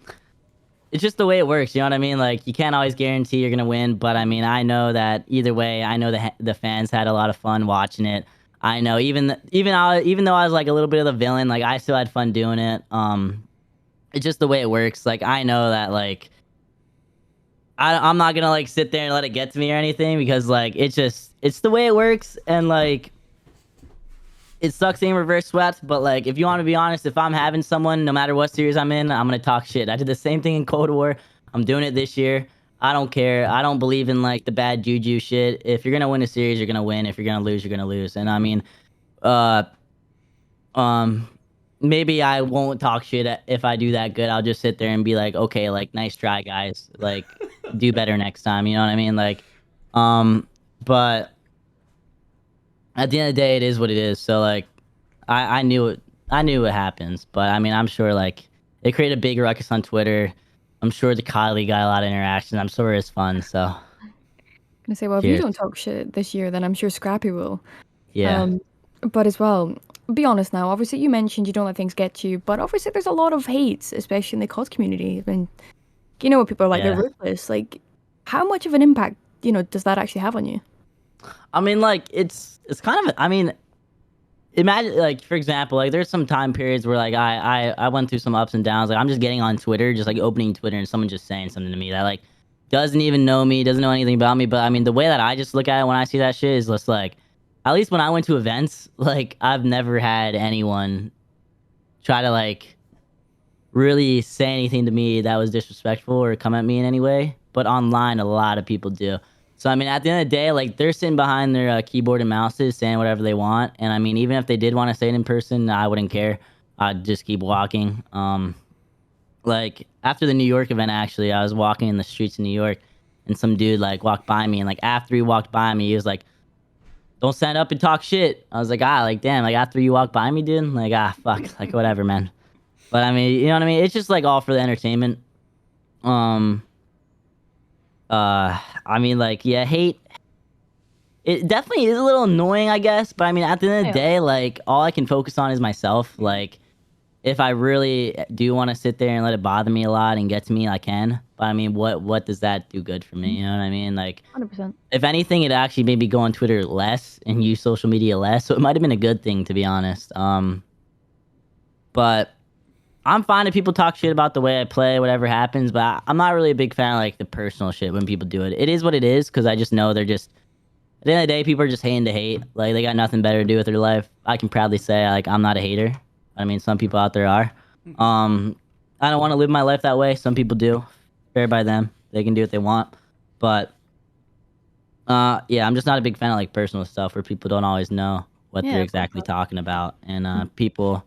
it's just the way it works. You know what I mean? Like you can't always guarantee you're gonna win, but I mean, I know that either way, I know the fans had a lot of fun watching it. I know even though I was like a little bit of the villain, like I still had fun doing it. It's just the way it works. Like I know that like. I'm not gonna like sit there and let it get to me or anything, because like it's the way it works, and like it sucks being reverse swept, but like if you want to be honest, if I'm having someone, no matter what series I'm in, I'm gonna talk shit. I did the same thing in Cold War. I'm doing it this year. I don't care. I don't believe in like the bad juju shit. If you're gonna win a series, you're gonna win. If you're gonna lose, you're gonna lose. And I mean, uh, um, maybe I won't talk shit if I do that good. I'll just sit there and be like, okay, like nice try, guys. Like do better next time. You know what I mean? Like, um, but at the end of the day, it is what it is. So like, I knew it. I knew what happens. But I mean, I'm sure like it created a big ruckus on Twitter. I'm sure the Kylie got a lot of interaction. I'm sure it's fun. So Gonna say, well, if you cheers. don't talk shit this year, then I'm sure Scrappy will. Yeah. Um, but as well, be honest now. Obviously, you mentioned you don't let things get to you, but obviously, there's a lot of hate, especially in the COD community. And you know what people are like, they're Yeah. ruthless. Like, how much of an impact, does that actually have on you? I mean, like it's kind of. I mean, imagine like for example, like there's some time periods where like I went through some ups and downs. Like I'm just getting on Twitter, just like opening Twitter, and someone just saying something to me that like doesn't even know me, doesn't know anything about me. But I mean, the way that I just look at it when I see that shit is just like, at least when I went to events, like I've never had anyone try to like really say anything to me that was disrespectful or come at me in any way. But online, a lot of people do. So I mean, at the end of the day, like they're sitting behind their keyboard and mouses, saying whatever they want. And I mean, even if they did want to say it in person, I wouldn't care. I'd just keep walking. Like after the New York event, actually, I was walking in the streets of New York, and some dude like walked by me, and like after he walked by me, he was like, don't stand up and talk shit. I was like, like damn, like after you walk by me, dude, like fuck, like whatever, man. But I mean, you know what I mean? It's just like all for the entertainment. Um, I mean, like, yeah, hate. It definitely is a little annoying, I guess. But I mean, at the end of the Yeah. day, like, all I can focus on is myself. Like, if I really do want to sit there and let it bother me a lot and get to me, I can. But I mean, what does that do good for me? You know what I mean? Like, 100%. if anything, it actually made me go on Twitter less and use social media less. So it might have been a good thing, to be honest. But I'm fine if people talk shit about the way I play, whatever happens. But I'm not really a big fan of like the personal shit when people do it. It is what it is because I just know they're just at the end of the day, people are just hating to hate. Like they got nothing better to do with their life. I can proudly say like I'm not a hater. I mean, some people out there are. I don't want to live my life that way. Some people do. Fair by them. They can do what they want. But yeah, I'm just not a big fan of like personal stuff where people don't always know what Yeah, they're of course exactly not. talking about, and people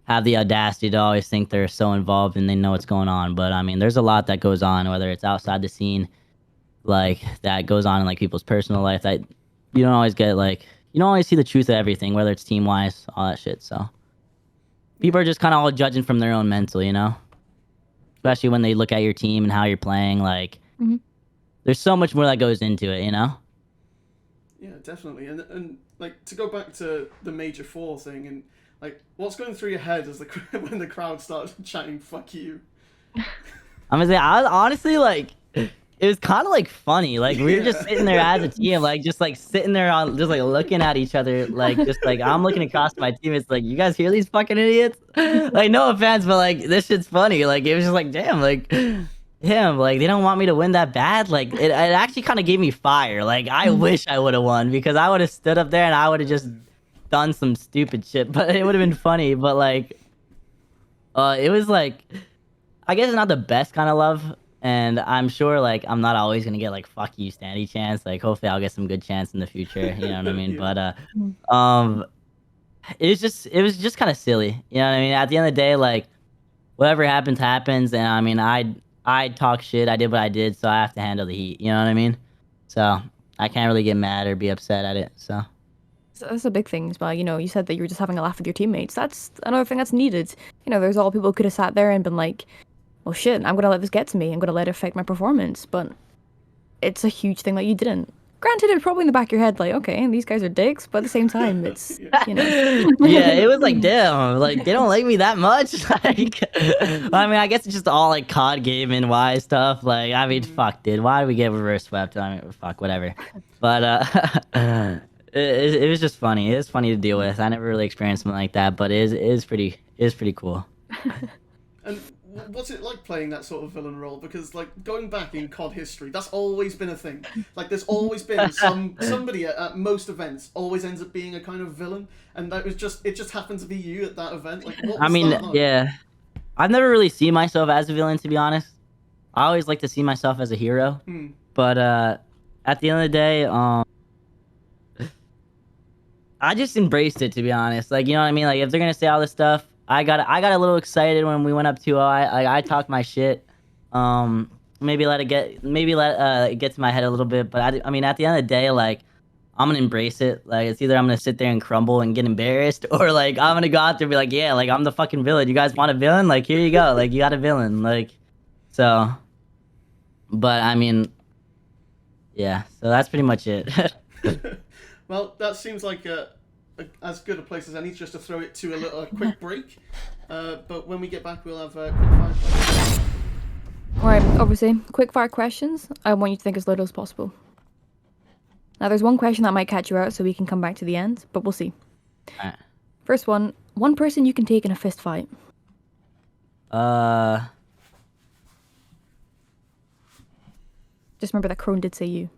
have the audacity to always think they're so involved and they know what's going on. But I mean, there's a lot that goes on, whether it's outside the scene, like that goes on in like people's personal life that you don't always get. Like you don't always see the truth of everything, whether it's team wise, all that shit. So people are just kind of all judging from their own mental, you know. Especially when they look at your team and how you're playing. Like Mhm. there's so much more that goes into it, you know. Yeah, definitely. And like to go back to the Major Four thing and like what's going through your head as the when the crowd starts chanting "fuck you." I'm gonna say I was honestly like it was kind of like funny. Like we were just Yeah. sitting there as a team, like just like sitting there on just like looking at each other, like just like I'm looking across my team. It's like you guys hear these fucking idiots? Like no offense, but like this shit's funny. Like it was just like damn, like him, like they don't want me to win that bad. Like it actually kind of gave me fire. Like I Mhm. wish I would have won because I would have stood up there and I would have just done some stupid shit, but it would have been funny. But like, it was like I guess it's not the best kind of love, and I'm sure like I'm not always gonna get like "fuck you, Standy" chance. Like hopefully I'll get some good chance in the future. You know what I mean? Yeah. But Mhm. um, it was just kind of silly. You know what I mean? At the end of the day, like whatever happens happens, and I mean I talk shit. I did what I did, so I have to handle the heat. You know what I mean? So I can't really get mad or be upset at it. So So that's a big thing as well. You know, you said that you were just having a laugh with your teammates. That's another thing that's needed. You know, there's all people who could have sat there and been like, well, shit, I'm going to let this get to me. I'm going to let it affect my performance. But it's a huge thing that you didn't. Granted, it's probably in the back of your head, like, okay, these guys are dicks. But at the same time, it's, Yeah. you know. yeah, it was like damn, like they don't like me that much. Like, I mean, I guess it's just all like COD gaming wise stuff. Like, I mean, fuck, dude, why do we get reverse swept? I mean, fuck, whatever. But it was just funny. It was funny to deal with. I never really experienced something like that, but it is pretty cool. And what's it like playing that sort of villain role? Because like going back in COD history, that's always been a thing. Like there's always been somebody at most events always ends up being a kind of villain, and that was just it just happened to be you at that event. Like what I was mean, that like? yeah, I've never really seen myself as a villain, to be honest. I always like to see myself as a hero, Hmm. but at the end of the day, I just embraced it, to be honest. Like, you know what I mean? Like, if they're gonna say all this stuff, I got a little excited when we went up 2-0. I talked my shit. Maybe let it get to my head a little bit. But I mean, at the end of the day, like, I'm gonna embrace it. Like, it's either I'm gonna sit there and crumble and get embarrassed, or like I'm gonna go out there and be like, yeah, like I'm the fucking villain. You guys want a villain? Like, here you go. Like, you got a villain. Like, so. But I mean, yeah. So that's pretty much it. Well, that seems like as good a place as any just to throw it to a quick break. But when we get back, we'll have quick fire questions. Alright, obviously, quick fire questions. I want you to think as little as possible. Now, there's one question that might catch you out, so we can come back to the end, but we'll see. Alright. First one person you can take in a fist fight. Just remember that Crone did say you.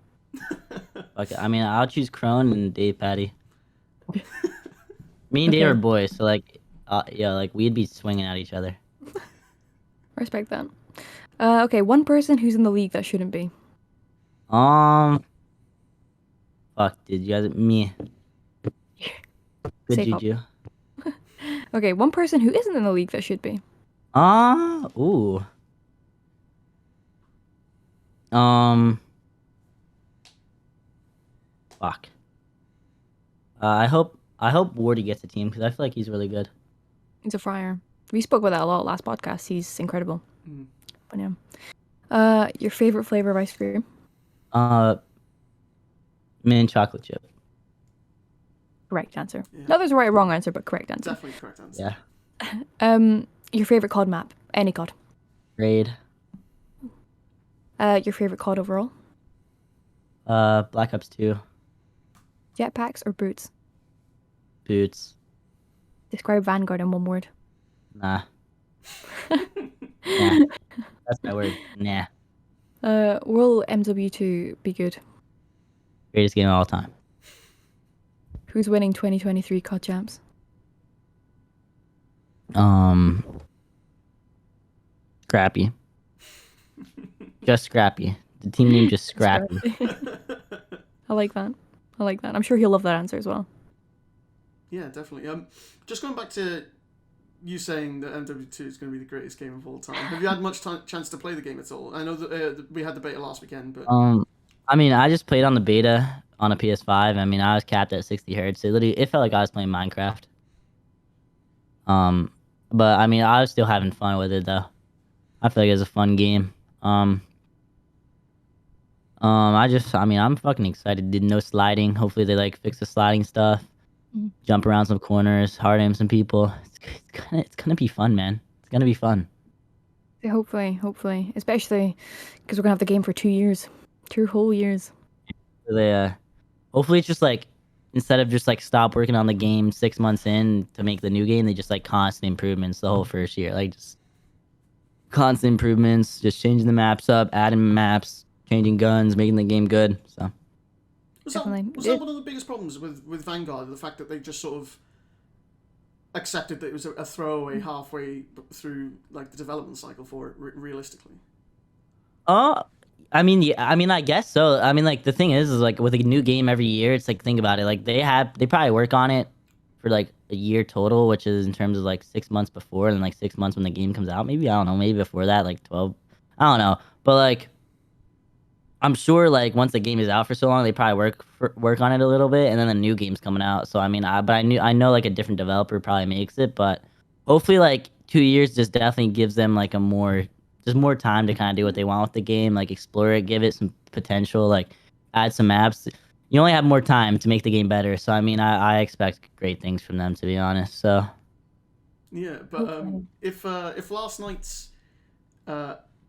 Okay, I mean, I'll choose Crone and Dave Patty. Me and Dave Okay. are boys, so like, yeah, like we'd be swinging at each other. I respect that. Okay, one person who's in the league that shouldn't be. Fuck, dude, you guys, me. Good Safe up. juju. Okay, one person who isn't in the league that should be. Ooh. Fuck. I hope Wardy gets a team because I feel like he's really good. He's a fryer. We spoke about that a lot last podcast. He's incredible. Mm. But yeah. Your favorite flavor of ice cream? Uh, mint chocolate chip. Correct answer. Yeah. No, there's a right or wrong answer, but correct answer. Definitely correct answer. Yeah. Your favorite COD map? Any COD. Raid. Your favorite COD overall? Black Ops 2. Jetpacks or boots? Boots. Describe Vanguard in one word. Nah. Nah. That's my word. Nah. Will MW2 be good? Greatest game of all time. Who's winning 2023 COD champs? Scrappy. Just Scrappy. The team name just Scrappy. I like that. I'm sure he'll love that answer as well. Yeah, definitely. Just going back to you saying that MW2 is going to be the greatest game of all time. Have you had much chance to play the game at all? I know that we had the beta last weekend, but I mean, I just played on the beta on a PS5. I mean, I was capped at 60 hertz. It felt like I was playing Minecraft. But I mean, I was still having fun with it though. I feel like it was a fun game. I mean, I'm fucking excited. Did no sliding. Hopefully they like fix the sliding stuff. Mhm. Jump around some corners, hard aim some people. It's gonna be fun, man. It's gonna be fun. Yeah, hopefully. Especially because we're going to have the game for 2 years. 2 whole years. They, hopefully it's just like instead of just like stop working on the game 6 months in to make the new game, they just like constant improvements the whole first year. Like just constant improvements, just changing the maps up, adding maps, changing guns, making the game good. So was Definitely. that one of the biggest problems with Vanguard? The fact that they just sort of accepted that it was a throwaway halfway through like the development cycle for it, realistically. I mean, yeah, I mean, I guess so. I mean, like the thing is like with a new game every year, it's like think about it. Like they probably work on it for like a year total, which is in terms of like 6 months before, and then like 6 months when the game comes out. Maybe I don't know. Maybe before that, like 12. I don't know. But like, I'm sure like once the game is out for so long, they probably work on it a little bit, and then the new game's coming out. So I mean, I know like a different developer probably makes it, but hopefully like 2 years just definitely gives them like just more time to kind of do what they want with the game, like explore it, give it some potential, like add some maps. You only have more time to make the game better. So I mean, I expect great things from them, to be honest. So Yeah, but if last night's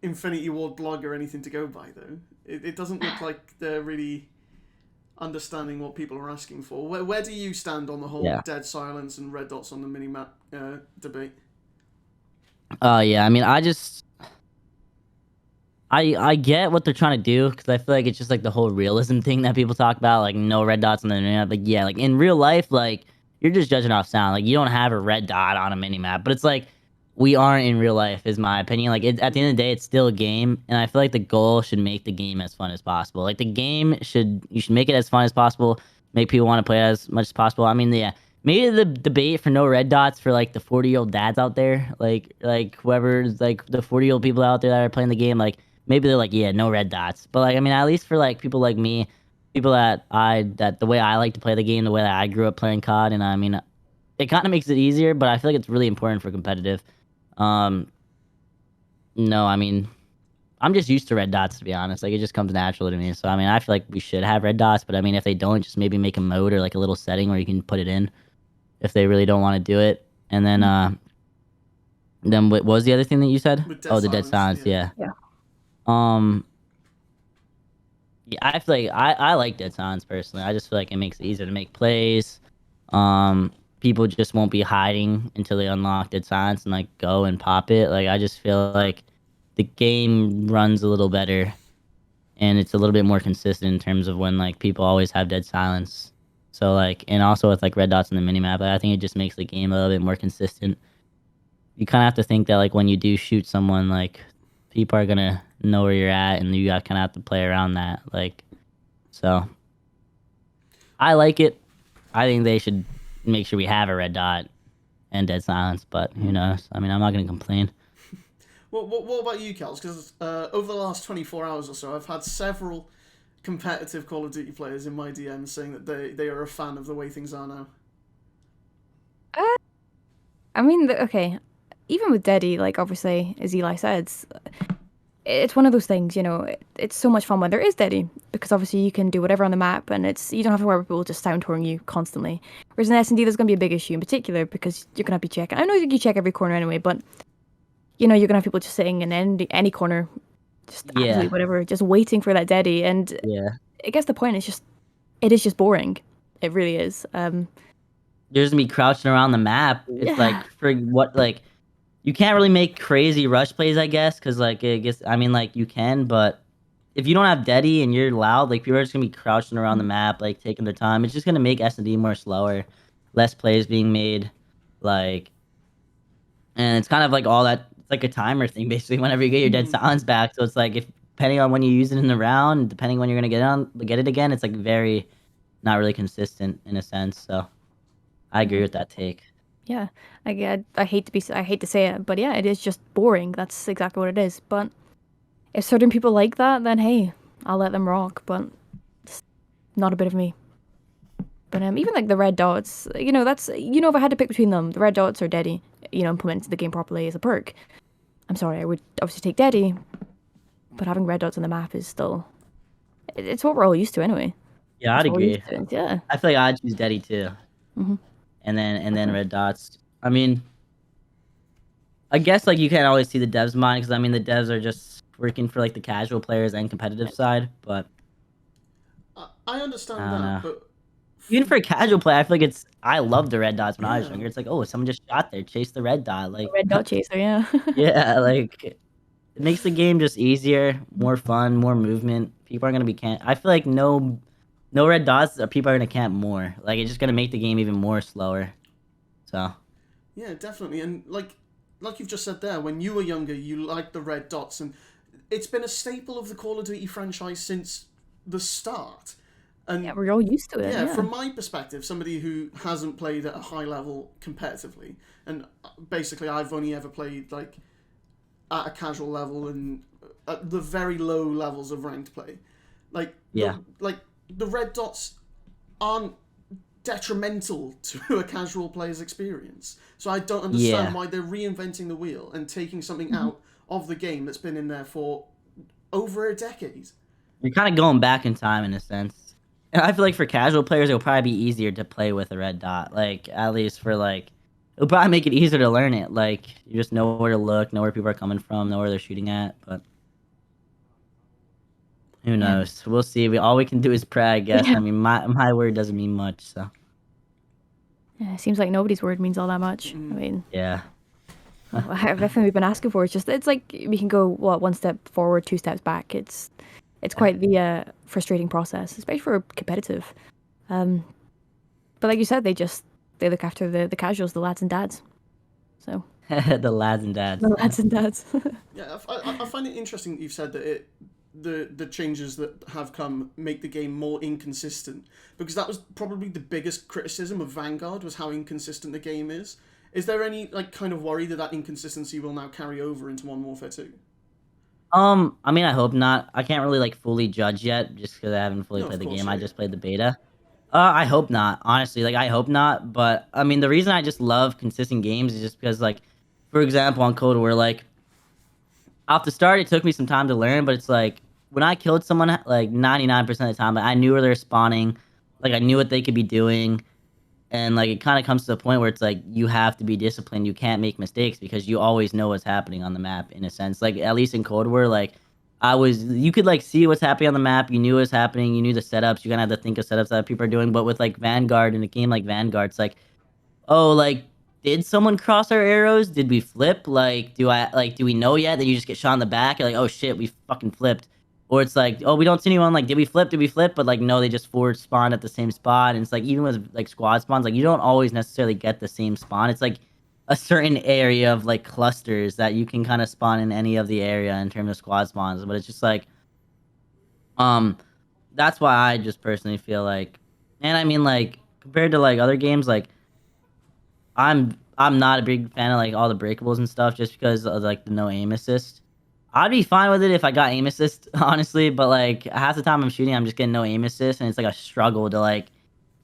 Infinity Ward blog or anything to go by though, it doesn't look like they're really understanding what people are asking for. Where do you stand on the whole dead silence and red dots on the minimap debate? yeah, I mean, I get what they're trying to do because I feel like it's just like the whole realism thing that people talk about, like no red dots on the internet. Like yeah, like in real life, like you're just judging off sound. Like you don't have a red dot on a mini map, but it's like we aren't in real life, is my opinion. Like at the end of the day, it's still a game, and I feel like the goal should make the game as fun as possible. Like the game you should make it as fun as possible, make people want to play as much as possible. I mean, yeah, maybe the debate for no red dots for like the 40-year-old dads out there, like whoever's like the 40-year-old people out there that are playing the game, like maybe they're like, yeah, no red dots. But like, I mean, at least for like people like me, people that the way I like to play the game, the way that I grew up playing COD, and I mean, it kind of makes it easier. But I feel like it's really important for competitive. No, I mean, I'm just used to red dots, to be honest. Like it just comes natural to me. So I mean, I feel like we should have red dots. But I mean, if they don't, just maybe make a mode or like a little setting where you can put it in if they really don't want to do it. And then what was the other thing that you said? Oh, the dead silence. Yeah. Yeah. Yeah, I feel like I like dead silence personally. I just feel like it makes it easier to make plays. People just won't be hiding until they unlock dead silence and like go and pop it. Like I just feel like the game runs a little better and it's a little bit more consistent in terms of when like people always have dead silence. So like, and also with like red dots on the minimap, I think it just makes the game a little bit more consistent. You kind of have to think that like when you do shoot someone, like people are gonna know where you're at, and you got kind of have to play around that. Like, so I like it. I think they should make sure we have a red dot and dead silence, but who knows? I mean, I'm not gonna complain. Well, what about you, Kels? Because over the last 24 hours or so, I've had several competitive Call of Duty players in my DMs saying that they are a fan of the way things are now. Uh, I mean, okay, even with Deddy, like obviously, as Eli said, it's one of those things, it's so much fun when there is Deddy, because obviously you can do whatever on the map, and you don't have to worry about people just sound touring you constantly. Whereas in S&D, there's going to be a big issue in particular, because you're going to be checking. I know you check every corner anyway, but you're going to have people just sitting in any corner, just absolutely whatever, just waiting for that Deddy, and I guess the point is it is just boring. It really is. You're just gonna be crouching around the map. It's like, for what, like, you can't really make crazy rush plays, I guess, because like you can, but if you don't have Deddy and you're loud, like, people are just gonna be crouching around the map, like, taking their time. It's just gonna make S&D more slower, less plays being made, like, and it's kind of like all that. It's like a timer thing, basically. Whenever you get your dead silence back, so it's like, if depending on when you use it in the round, depending when you're gonna get it again, it's like very not really consistent in a sense. So I agree with that take. Yeah, I hate to say it, but yeah, it is just boring. That's exactly what it is. But if certain people like that, then hey, I'll let them rock. But it's not a bit of me. But even like the red dots, that's if I had to pick between them, the red dots or Deddy, implemented into the game properly as a perk. I'm sorry, I would obviously take Deddy, but having red dots on the map is still, it's what we're all used to anyway. Yeah, I'd agree. Yeah, I feel like I'd choose Deddy too. Mm-hmm. And then red dots. I mean, I guess like you can't always see the devs' mind, because I mean the devs are just working for like the casual players and competitive side. But I understand I don't that, know. but Even for a casual play, I feel like I love the red dots when I was younger. It's like, oh, someone just shot there, chase the red dot. Like, red dot chaser, yeah. yeah, like, it makes the game just easier, more fun, more movement. People are gonna be I feel like no red dots, people are gonna camp more. Like, it's just gonna make the game even more slower. So. Yeah, definitely, and like you've just said there, when you were younger, you liked the red dots, and it's been a staple of the Call of Duty franchise since the start. And yeah, we're all used to it. Yeah, from my perspective, somebody who hasn't played at a high level competitively, and basically I've only ever played like at a casual level and at the very low levels of ranked play, like the red dots aren't detrimental to a casual player's experience. So I don't understand why they're reinventing the wheel and taking something out of the game that's been in there for over a decade. You're kind of going back in time in a sense. And I feel like for casual players, it'll probably be easier to play with a red dot. Like, at least for like, it'll probably make it easier to learn it. Like, you just know where to look, know where people are coming from, know where they're shooting at. But who knows? We'll see. All we can do is pray, I guess. Yeah. I mean, my word doesn't mean much. So. Yeah, it seems like nobody's word means all that much. I mean, yeah. Everything we've been asking for is just, it's like we can go one step forward, two steps back. It's quite the frustrating process, especially for competitive. But like you said, they look after the casuals, the lads and dads. So the lads and dads. The lads and dads. Yeah, I find it interesting that you've said that the changes that have come make the game more inconsistent, because that was probably the biggest criticism of Vanguard, was how inconsistent the game is. Is there any like kind of worry that inconsistency will now carry over into Modern Warfare 2? I mean, I hope not. I can't really like fully judge yet, just because I haven't fully played the game. I just played the beta. I hope not. Honestly, like, I hope not. But I mean, the reason I just love consistent games is just because, like, for example, on Cold War, like, off the start, it took me some time to learn, but it's like when I killed someone, like 99% of the time, like, I knew where they're spawning, like, I knew what they could be doing. And like, it kind of comes to the point where it's like, you have to be disciplined. You can't make mistakes because you always know what's happening on the map, in a sense. Like, at least in Cold War, like, you could like see what's happening on the map. You knew what was happening. You knew the setups. You kind of have to think of setups that people are doing. But with like Vanguard, in a game like Vanguard, it's like, oh, like, did someone cross our arrows? Did we flip? Like, do we know yet? Then you just get shot in the back. You're like, oh shit, we fucking flipped. Or it's like, oh, we don't see anyone. Like, did we flip? Did we flip? But like, no, they just forward spawn at the same spot. And it's like, even with like squad spawns, like, you don't always necessarily get the same spawn. It's like a certain area of like clusters that you can kind of spawn in any of the area in terms of squad spawns. But it's just like, that's why I just personally feel like, and I mean, like, compared to like other games, like, I'm not a big fan of like all the breakables and stuff, just because of like the no aim assist. I'd be fine with it if I got aim assist, honestly, but like half the time I'm shooting, I'm just getting no aim assist, and it's like a struggle to like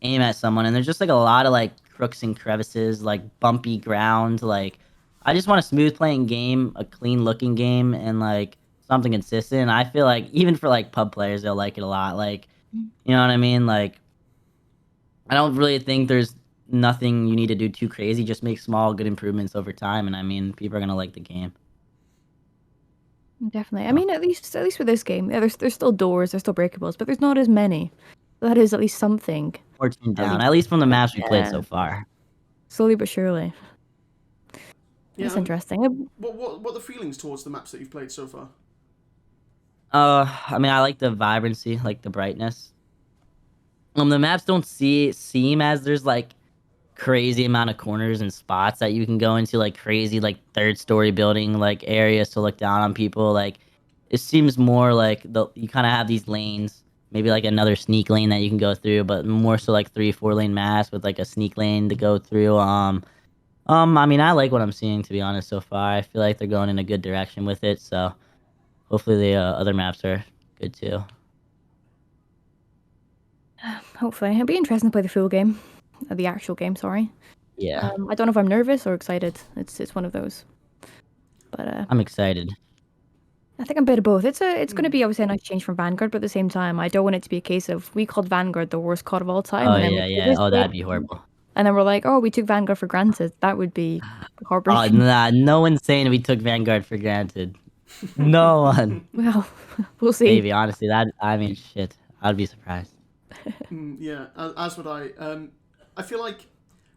aim at someone. And there's just like a lot of like crooks and crevices, like bumpy ground. Like I just want a smooth playing game, a clean looking game, and like something consistent. And I feel like even for like pub players, they'll like it a lot. Like Mm. you know what I mean? Like I don't really think there's nothing you need to do too crazy. Just make small, good improvements over time, and I mean people are gonna like the game. Definitely. I mean, at least with this game, yeah, there's still doors, there's still breakables, but there's not as many. That is at least something. 14 At down, least, at least from the maps we played yeah, so far. slowly but surely. Yeah. That's interesting. What are the feelings towards the maps that you've played so far? I mean, I like the vibrancy, like the brightness. The maps don't seem as there's like crazy amount of corners and spots that you can go into, like crazy like third story building like areas to look down on people. Like it seems more like you kind of have these lanes, maybe like another sneak lane that you can go through, but more so like 3 4 lane maps with like a sneak lane to go through. I mean, I like what I'm seeing to be honest so far. I feel like they're going in a good direction with it, so hopefully the other maps are good too. Hopefully, it'll be interesting to play the full game, the actual game. Sorry. Yeah, I don't know if I'm nervous or excited. It's one of those. But I'm excited. I think I'm a bit of both. It's going to be obviously a nice change from Vanguard, but at the same time, I don't want it to be a case of we called Vanguard the worst COD of all time, Oh and then we yeah, play yeah. this Oh, that'd be game, horrible. and then we're like, oh, we took Vanguard for granted. That would be Oh, heartbreaking. nah, no one's saying we took Vanguard for granted. No one. Well, we'll see. Maybe, honestly, that I mean, shit. I'd be surprised. Yeah, as would I. I feel like,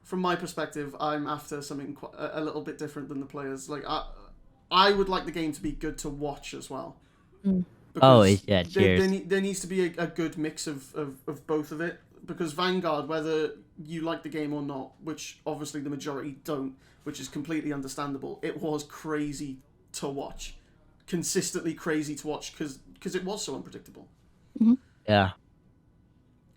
from my perspective, I'm after something a little bit different than the players. Like, I would like the game to be good to watch as well. Mm. Oh, Because yeah, cheers. there needs to be a good mix of both of it. Because Vanguard, whether you like the game or not, which obviously the majority don't, which is completely understandable, it was crazy to watch. Consistently crazy to watch because it was so unpredictable. Yeah.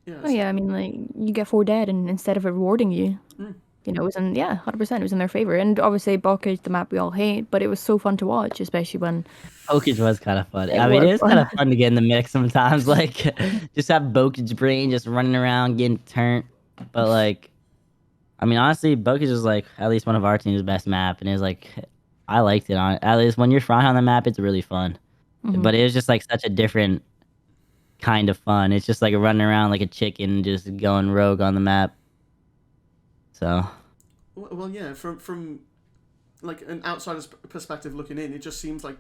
Yeah. Oh yeah, I mean, like you get 4 dead, and instead of it rewarding you, Mm. you know, it was in 100%. It was in their favor, and obviously Bocage, the map we all hate, but it was so fun to watch, especially when Bokage was kind of fun. it I mean, was it is kind fun. of fun to get in the mix sometimes. Like, just have Bokage brain just running around getting turned. But, like, I mean, honestly, Bokage is, like, at least one of our team's best map. And it's like, I liked it. At least when you're flying on the map, it's really fun. Mhm. But it was just, like, such a different kind of fun. It's just, like, running around like a chicken, just going rogue on the map. So, Well, yeah. From like an outsider's perspective looking in, it just seems like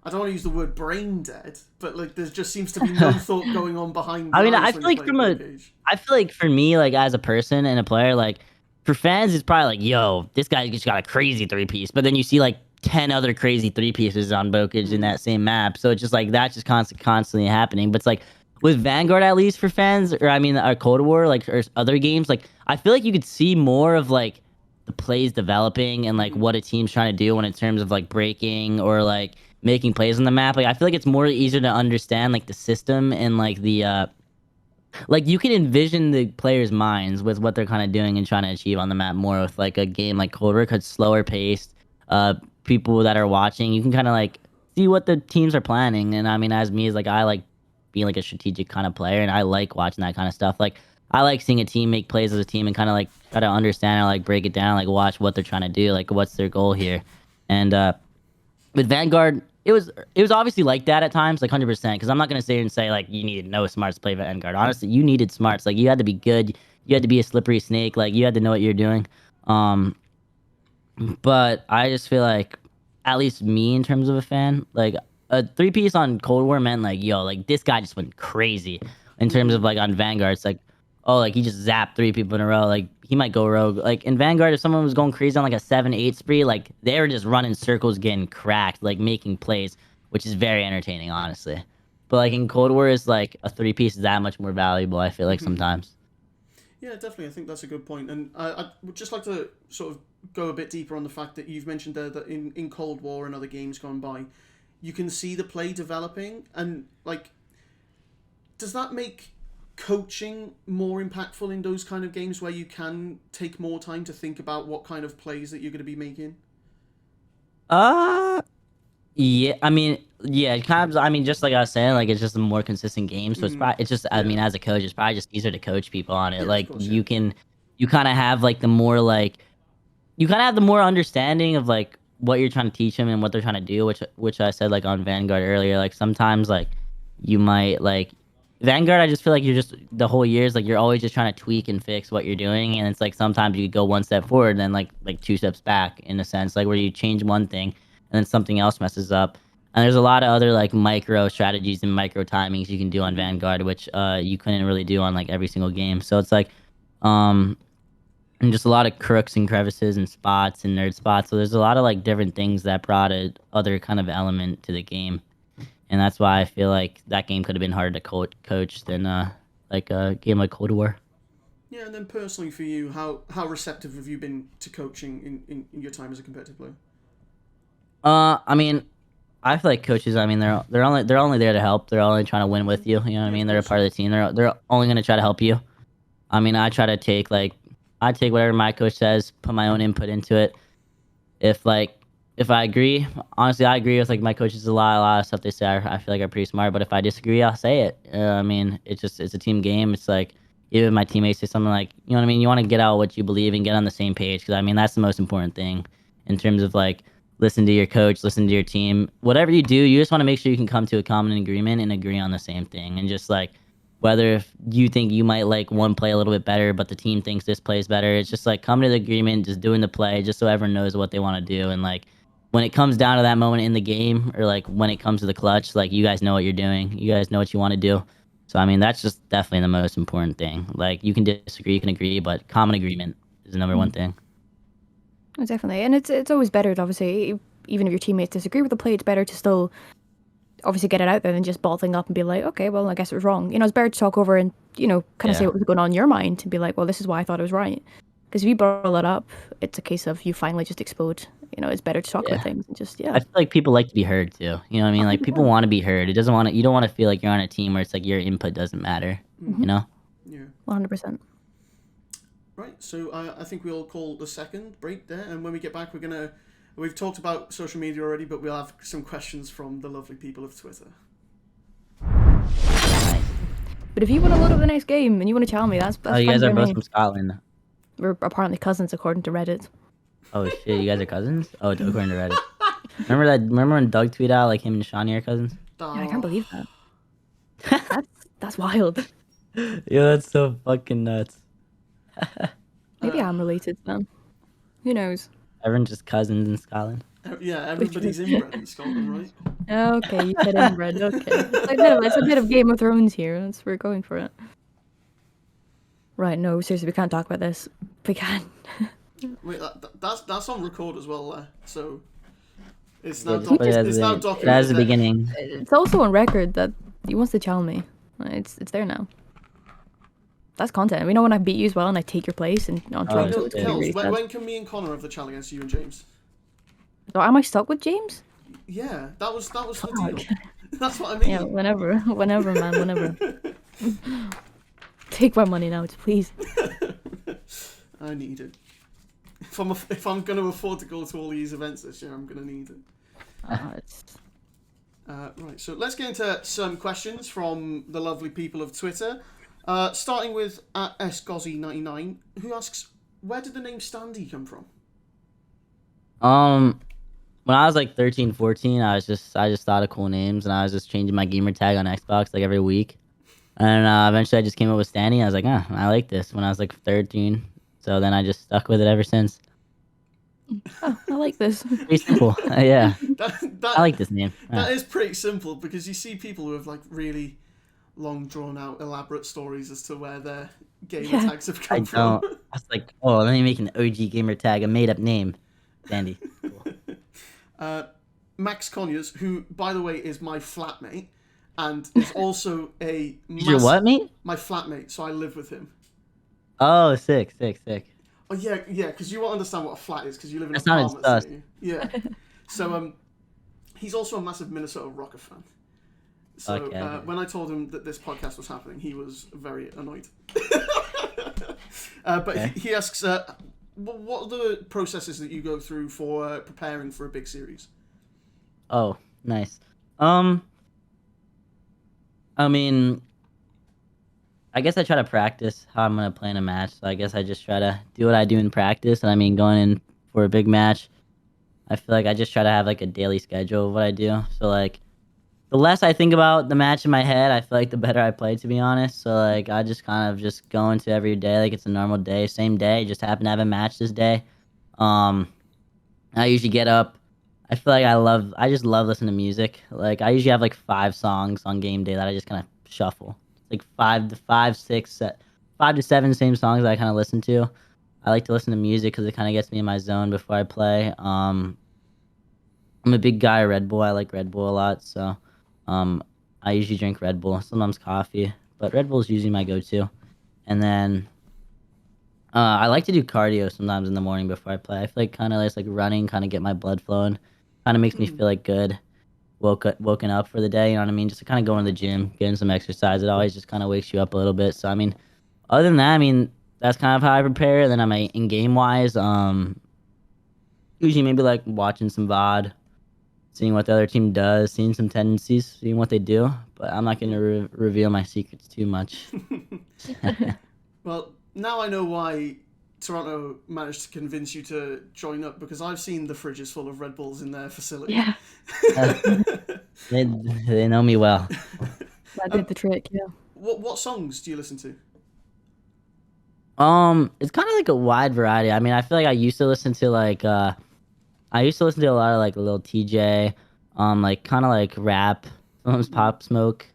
I don't want to use the word brain dead, but like there just seems to be no thought going on behind the I mean, eyes when you're playing Bocage. I feel like for me, like as a person and a player, like for fans, it's probably like, yo, this guy just got a crazy 3 piece. But then you see like 10 other crazy 3 pieces on Bokage in that same map. So it's just like that's just constantly happening. But it's like with Vanguard, at least for fans, or I mean, Cold War, like or other games, like I feel like you could see more of like the plays developing and like what a team's trying to do when in terms of like breaking or like making plays on the map. Like I feel like it's more easier to understand like the system and like the like you can envision the players' minds with what they're kind of doing and trying to achieve on the map more with like a game like Cold War, 'cause it's slower paced. People that are watching, you can kind of like see what the teams are planning. And I mean, as me, is like I like being like a strategic kind of player, and I like watching that kind of stuff. Like I like seeing a team make plays as a team and kind of like try to understand or like break it down, like watch what they're trying to do, like what's their goal here. And with Vanguard, it was obviously like that at times, like 100%. Because I'm not gonna sit here and say like you needed no smarts to play Vanguard. Honestly, you needed smarts. Like you had to be good. You had to be a slippery snake. Like you had to know what you're doing. Um, but I just feel like, at least me in terms of a fan, like a 3 piece on Cold War meant like, yo, like this guy just went crazy. In terms of like on Vanguard, it's like, oh, like he just zapped 3 people in a row. Like he might go rogue. Like in Vanguard, if someone was going crazy on like a 7 8 spree, like they were just running circles, getting cracked, like making plays, which is very entertaining, honestly. But like in Cold War, it's like a 3 piece is that much more valuable. I feel like sometimes. Yeah, definitely. I think that's a good point. And I would just like to sort of go a bit deeper on the fact that you've mentioned there that in Cold War and other games gone by, you can see the play developing. And, like, does that make coaching more impactful in those kind of games where you can take more time to think about what kind of plays that you're going to be making? Uh Yeah, I mean, yeah, it kind of. I mean, just like I was saying, like it's just a more consistent game. So it's just. I mean, Yeah. as a coach, it's probably just easier to coach people on it. Yeah, of Like course, yeah. you kind of have like the more like you kind of have the more understanding of like what you're trying to teach them and what they're trying to do, which I said like on Vanguard earlier. Like sometimes like you might like Vanguard. I just feel like you're just the whole year is like you're always just trying to tweak and fix what you're doing, and it's like sometimes you go one step forward and then like two steps back in a sense, like where you change one thing and then something else messes up. And there's a lot of other like micro strategies and micro timings you can do on Vanguard, which you couldn't really do on like every single game. So it's like um and just a lot of crooks and crevices and spots and nerd spots. So there's a lot of like different things that brought a other kind of element to the game, and that's why I feel like that game could have been harder to coach than like a game like Cold War. Yeah, and then personally for you, how receptive have you been to coaching in your time as a competitive player? I mean, I feel like coaches. I mean, they're only there to help. They're only trying to win with you. You know what I Yeah, of mean? They're a course. part of the team. They're only gonna try to help you. I mean, I take whatever my coach says, put my own input into it. if like if I agree, honestly, I agree with like my coaches a lot of stuff they say. I feel like I'm pretty smart, but if I disagree, I'll say it. I mean, it's a team game. It's like even if my teammates say something like, you know what I mean. You want to get out what you believe and get on the same page because I mean that's the most important thing in terms of like listen to your coach, listen to your team. Whatever you do, you just want to make sure you can come to a common agreement and agree on the same thing and just like whether if you think you might like one play a little bit better, but the team thinks this play is better, it's just like coming to the agreement, just doing the play, just so everyone knows what they want to do. And like when it comes down to that moment in the game, or like when it comes to the clutch, like you guys know what you're doing, you guys know what you want to do. So I mean, that's just definitely the most important thing. Like you can disagree, you can agree, but common agreement is the number one thing. Oh, definitely, and it's always better to obviously, even if your teammates disagree with the play, it's better to still obviously get it out there than just ball thing up and be like, okay, well, I guess it was wrong. You know, it's better to talk over and, you know, kind of say Yeah. what was going on in your mind and be like, well, this is why I thought it was right. Because if you bottle it up, it's a case of you finally just explode. You know, it's better to talk about Yeah. things and just, I feel like people like to be heard too. You know what I mean? Like people 100%. want to be heard. It doesn't want to. You don't want to feel like you're on a team where it's like your input doesn't matter. You know? Yeah. 100%. Right, so I think we'll call the second break there, and when we get back, we've talked about social media already, but we'll have some questions from the lovely people of Twitter. Nice. But if you want to load up the next game and you want to challenge me, that's Oh, you fine guys are by both me. from Scotland. We're apparently cousins according to Reddit. Oh shit, you guys are cousins? Oh, according to Reddit. Remember when Doug tweeted out like him and Shawnee are cousins? Yeah, I can't believe that. That's wild. Yo, that's so fucking nuts. Maybe I'm related then. Who knows? Everyone's just cousins in Scotland. Yeah, everybody's inbred in Scotland, right? Okay, you said inbred. Okay, it's a bit of Game of Thrones here. We're going for it. Right? No, seriously, we can't talk about this. We can. Wait, that's on record as well, so it's Yeah, now just put it as it's now the documented. as the beginning. It's also on record that he wants to challenge me. It's there now. That's content. We know when I beat you as well and I take your place and on Toronto. shit. It's gonna be really sad. When can me and Connor have the challenge against you and James? So am I stuck with James? Yeah, that was the Fuck. deal. That's what I mean. Yeah, whenever, man, whenever. Take my money now, please. I need it. If I'm gonna afford to go to all these events this year, I'm gonna need it. Right, so let's get into some questions from the lovely people of Twitter. Starting with @sgozzy99, who asks, where did the name Standy come from? When I was like 13, 14, I just thought of cool names and I was just changing my gamer tag on Xbox like every week. And eventually I just came up with Standy. I was like, I like this when I was like 13. So then I just stuck with it ever since. Oh, I like this. Pretty simple. Yeah. I like this name. That is pretty simple because you see people who have like really long drawn out elaborate stories as to where their gamer tags have come from. I was like, oh, let me make an OG gamer tag, a made up name. Standy. Cool. Max Conyers, who by the way is my flatmate and is also a Your what, mate? my flatmate, so I live with him. Oh, sick. Oh yeah, because you won't understand what a flat is because you live in That sounded apartments. sus. Don't you? Yeah. So he's also a massive Minnesota Rocker fan. So Okay. when I told him that this podcast was happening, he was very annoyed. But Okay. he asks, what are the processes that you go through for preparing for a big series? Oh, Nice. Um, I mean, I guess I try to practice how I'm gonna play in a match. So I guess I just try to do what I do in practice. And I mean, going in for a big match, I feel like I just try to have like a daily schedule of what I do. So like, the less I think about the match in my head, I feel like the better I play, to be honest. So like, I just kind of just go into every day like it's a normal day, same day. Just happen to have a match this day. Um, I usually get up. I feel like I just love listening to music. Like I usually have like 5 songs on game day that I just kind of shuffle. Like 5 to 7 same songs that I kind of listen to. I like to listen to music because it kind of gets me in my zone before I play. I'm a big guy of Red Bull. I like Red Bull a lot, so um, I usually drink Red Bull, sometimes coffee, but Red Bull is usually my go-to. And then I like to do cardio sometimes in the morning before I play. I feel like kind of just like running, kind of get my blood flowing, kind of makes me Hmm. feel like good, woken up for the day. You know what I mean? Just to kind of go in the gym, getting some exercise. It always just kind of wakes you up a little bit. So I mean, other than that, I mean that's kind of how I prepare. And then I'm in game wise, usually maybe like watching some VOD, seeing what the other team does, seeing some tendencies, seeing what they do. But I'm not going to reveal my secrets too much. Well, now I know why Toronto managed to convince you to join up because I've seen the fridges full of Red Bulls in their facility. Yeah, Uh, they know me well. that did um, the trick. Yeah. what songs do you listen to? It's kind of like a wide variety. I mean, I feel like I used to listen to a lot of like Lil TJ, like kind of like rap, sometimes Pop Smoke.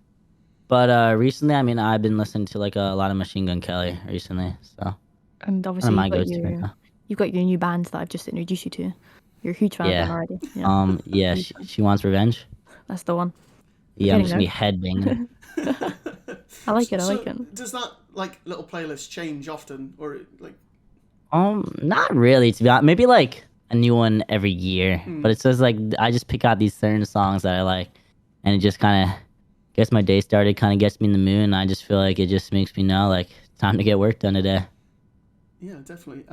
But recently, I mean, I've been listening to like a lot of Machine Gun Kelly recently, so kind And of obviously my go-to right now. you've got your new bands that I've just introduced you to. You're a huge fan of them Yeah. already. Yeah, Yeah. huge fan. She wants revenge. That's the one. We're Yeah, I'm getting just gonna there. be headbanging. I like it. I like So it. does that like little playlist change often, or like? Not really to be honest. Maybe like a new one every year, Hmm. but it's just like I just pick out these certain songs that I like, and it just kind of gets my day started. Kind of gets me in the mood, and I just feel like it just makes me know like time to get work done today. Yeah, definitely.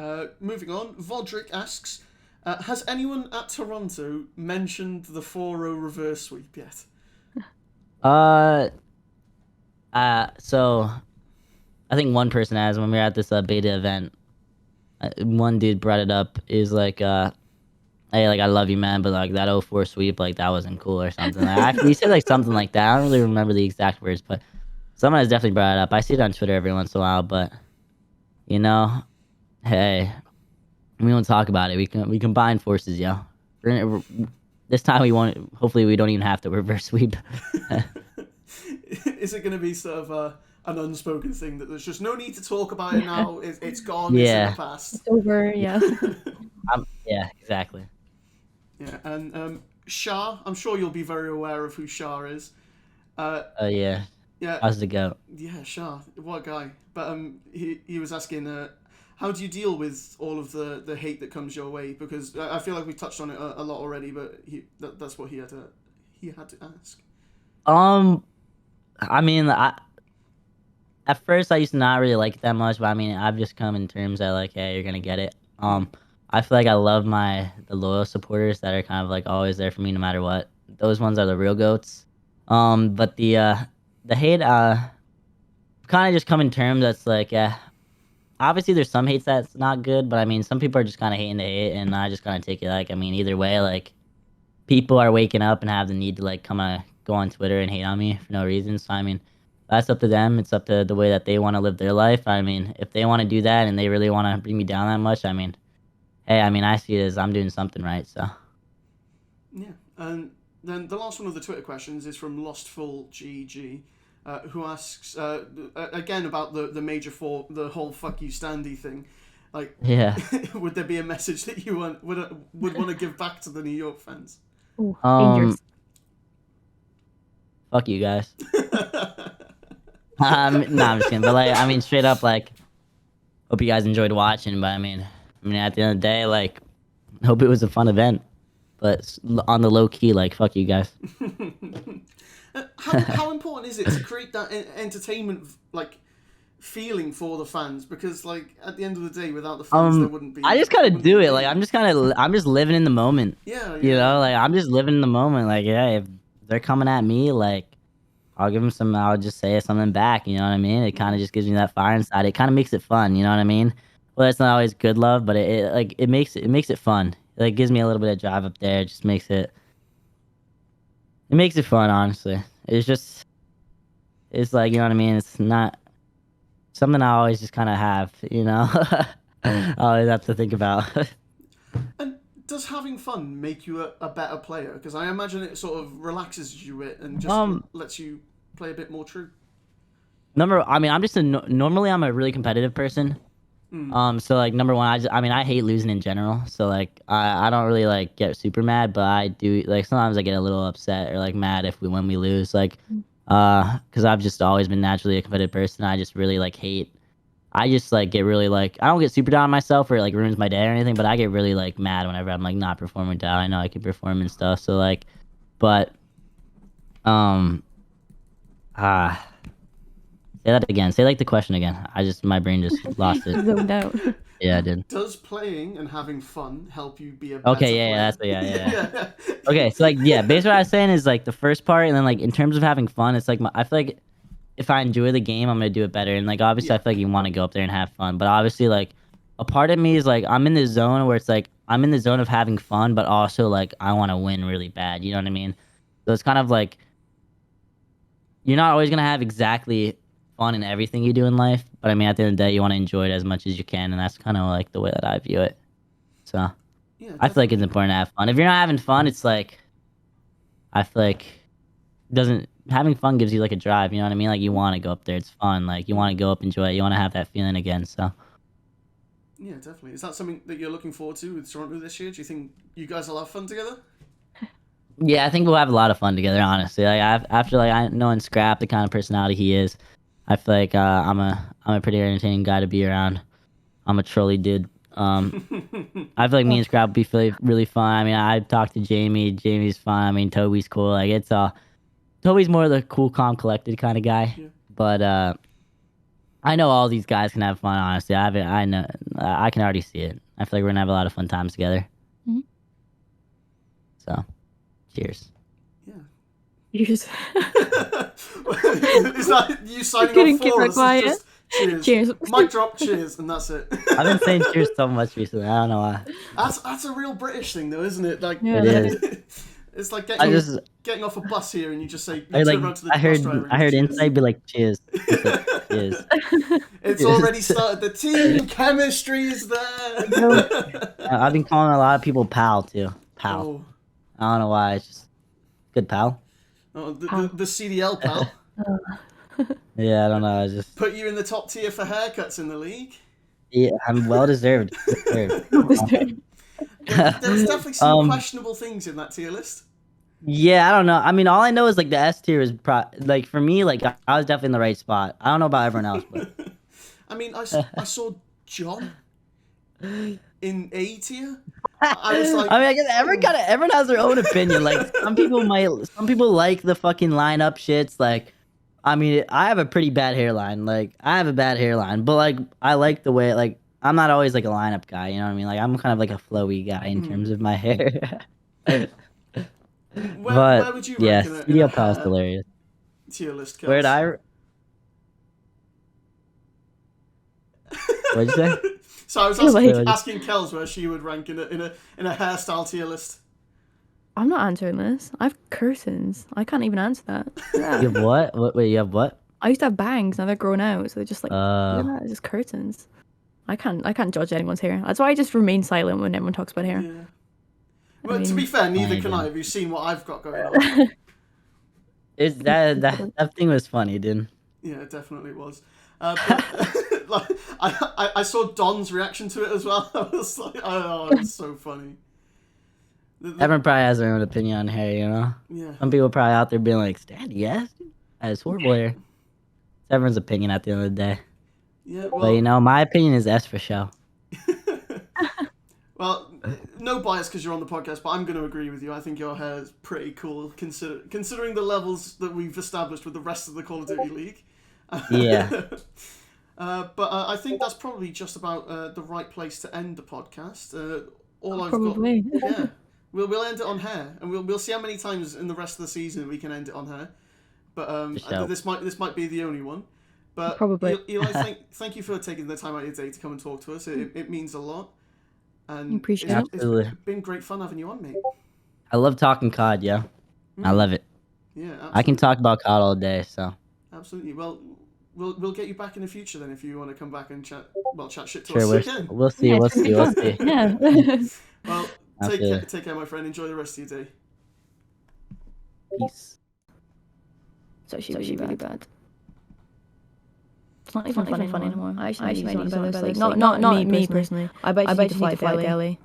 Moving on, Vodrick asks, has anyone at Toronto mentioned the 4-0 reverse sweep yet? Uh, so I think one person has when we were at this beta event. One dude brought it up. Is like hey, like I love you, man, but like that 04 sweep, like that wasn't cool or something. He said like something like that. I don't really remember the exact words, but someone has definitely brought it up. I see it on Twitter every once in a while, but you know, hey, we don't talk about it. We combine forces, yo. This time we won't. Hopefully, we don't even have to reverse sweep. Is it going to be sort of an unspoken thing that there's just no need to talk about it now? It's gone. It's in the Yeah, past. It's over. Yeah. yeah, exactly. Yeah, and Shah, I'm sure you'll be very aware of who Shah is. Uh, Yeah. yeah, How's the goat? yeah, Shah, what a guy. But he was asking, how do you deal with all of the hate that comes your way? Because I feel like we touched on it a lot already, but that's what he had to ask. Um, I mean, at first I used to not really like it that much, but I mean, I've just come in terms that like, hey, you're gonna get it. Hmm. I feel like I love the loyal supporters that are kind of like always there for me no matter what. Those ones are the real goats. But the hate kind of just come in terms that's like, yeah, obviously there's some hates that's not good, but I mean, some people are just kind of hating the hate, and I just kind of take it like, I mean, either way, like people are waking up and have the need to like come go on Twitter and hate on me for no reason. So I mean, that's up to them. It's up to the way that they want to live their life. I mean, if they want to do that and they really want to bring me down that much, I mean, hey, I mean, I see it as I'm doing something right. So Yeah, and then the last one of the Twitter questions is from Lostful GG, who asks again about the major four, the whole "fuck you, Standy" thing. Like, yeah. would there be a message that you would want to give back to the New York fans? Ooh, Um, dangerous. fuck you guys. No, I'm just kidding. But like, I mean, straight up, like, hope you guys enjoyed watching. But I mean, at the end of the day, like, hope it was a fun event. But on the low key, like, fuck you guys. How important is it to create that entertainment like feeling for the fans, because like at the end of the day, without the fans, there wouldn't be. I just kind of do it. Like I'm just living in the moment. Yeah. You know, like I'm just living in the moment. Like yeah, if they're coming at me, like I'll give them some. I'll just say something back. You know what I mean? It kind of just gives me that fire inside. It kind of makes it fun. You know what I mean? Well, it's not always good love, but it makes it fun. It like gives me a little bit of drive up there. It just makes it fun. Honestly, it's like, you know what I mean. It's not something I always just kind of have. You know, I always have to think about. And does having fun make you a better player? Because I imagine it sort of relaxes you and just lets you play a bit more true. I'm just normally I'm a really competitive person. So like number one, I hate losing in general. So like I don't really like get super mad, but I do like sometimes I get a little upset or like mad when we lose. Like because I've just always been naturally a competitive person. I just really like hate. I just like get really like I don't get super down on myself or it like ruins my day or anything, but I get really like mad whenever I'm like not performing down. I know I can perform and stuff. So like, but say that again. Say like the question again. My brain just lost it. Zoned out. Yeah, I did. Does playing and having fun help you be a better Okay, player? yeah. Okay, so like yeah, basically what I was saying is like the first part, and then like in terms of having fun, it's like I feel like if I enjoy the game, I'm gonna do it better. And like obviously, I feel like you want to go up there and have fun, but obviously like a part of me is like I'm in the zone where it's like I'm in the zone of having fun, but also like I want to win really bad. You know what I mean? So it's kind of like you're not always gonna have exactly fun in everything you do in life, but I mean at the end of the day, you want to enjoy it as much as you can, and that's kind of like the way that I view it. So Yeah, I feel like it's important to have fun. If you're not having fun, it's like I feel like doesn't having fun gives you like a drive. You know what I mean? Like you want to go up there. It's fun. Like you want to go up, enjoy it. You want to have that feeling again. So yeah, definitely. Is that something that you're looking forward to with Toronto this year? Do you think you guys will have fun together? yeah, I think we'll have a lot of fun together. Honestly, like after like I knowing Scrap the kind of personality he is, I feel like I'm a pretty entertaining guy to be around. I'm a trolley dude. I feel like me and Scrap would be really fun. I mean, I talked to Jamie. Jamie's fun. I mean, Toby's cool. Like it's Toby's more the cool, calm, collected kind of guy. Yeah. But I know all these guys can have fun. Honestly, I know I can already see it. I feel like we're gonna have a lot of fun times together. Mhm. So, cheers. Yeah. Cheers. Is that you signing couldn't off keep for it us? quiet. It's just cheers. Mic drop, cheers, and that's it. I've been saying cheers so much recently. I don't know why. That's a real British thing, though, isn't it? Like Yeah, It is. it's like I getting off a bus here, and you just say you I turn like around to the I bus heard driver. And I heard cheers. Inside be like cheers. It's like, cheers. It's Cheers. already started. The team chemistry is there. I've been calling a lot of people pal too. Pal. Oh, I don't know why. It's just good pal. the CDL pal Yeah, I don't know. I just put you in the top tier for haircuts in the league. yeah, I'm well deserved. There's definitely some questionable things in that tier list. Yeah, I don't know. I mean, all I know is like the S tier is like for me, like I was definitely in the right spot. I don't know about everyone else, but I mean, I saw John in A tier. I was like, I mean, I guess everyone has their own opinion. Like some people like the fucking lineup shits. Like, I mean, I have a pretty bad hairline. Like, I have a bad hairline, but like I like the way like I'm not always like a lineup guy. You know what I mean? Like I'm kind of like a flowy guy in terms of my hair. where would you yeah, rank in Studio a Pal's hilarious. tier list? Kels? Where'd I? What'd you say? So I was asking Kels where she would rank in a hairstyle tier list. I'm not answering this. I have curtains. I can't even answer that. Yeah. You have what? Wait, you have what? I used to have bangs. Now they're grown out, so they're just like look at that, it's just curtains. I can't judge anyone's hair. That's why I just remain silent when everyone talks about hair. Yeah. Well, to be fair, neither can I. Have you seen what I've got going on? It's that thing was funny, dude. Yeah, it definitely was. But, like, I saw Don's reaction to it as well. I was like, oh, it's so funny. Everyone probably has their own opinion on hair, you know? Yeah. Some people probably out there being like, Standy, yes? That's horrible hair. It's everyone's opinion at the end of the day. Yeah, well, But, you know, my opinion is S for show. Well, no bias because you're on the podcast, but I'm going to agree with you. I think your hair is pretty cool, considering the levels that we've established with the rest of the Call of Duty League. Yeah. But I think that's probably just about the right place to end the podcast. All I've Probably. got, yeah, we'll end it on her, and we'll see how many times in the rest of the season we can end it on her. But For sure. this might be the only one. But Probably. Eli, thank you for taking the time out of your day to come and talk to us. It means a lot, and Appreciate it. Absolutely. it's been great fun having you on, mate. I love talking COD, yeah. I love it. Yeah, absolutely. I can talk about COD all day, so. Absolutely. Well, we'll get you back in the future then if you want to come back and chat shit to Sure, us again. we'll see, Yeah, we'll it's been see, we'll fun. see. Yeah. Well, Absolutely. take care, my friend. Enjoy the rest of your day. Peace. It's actually really bad. It's not even funny anymore. I actually need to about this. Like, not me personally. I bet you need to fly to Delhi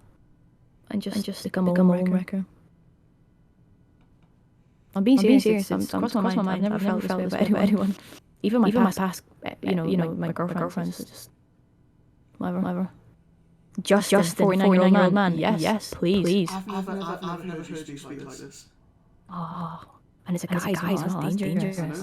and just become a homewrecker. I'm being serious. I'm crossing my mind. I've never felt this way about anyone. Even my past, my girlfriends. Just whatever. Justin, 49-year-old man. Yes, please. I've never heard you speak like this. Oh, and it's a guy as well. That's dangerous.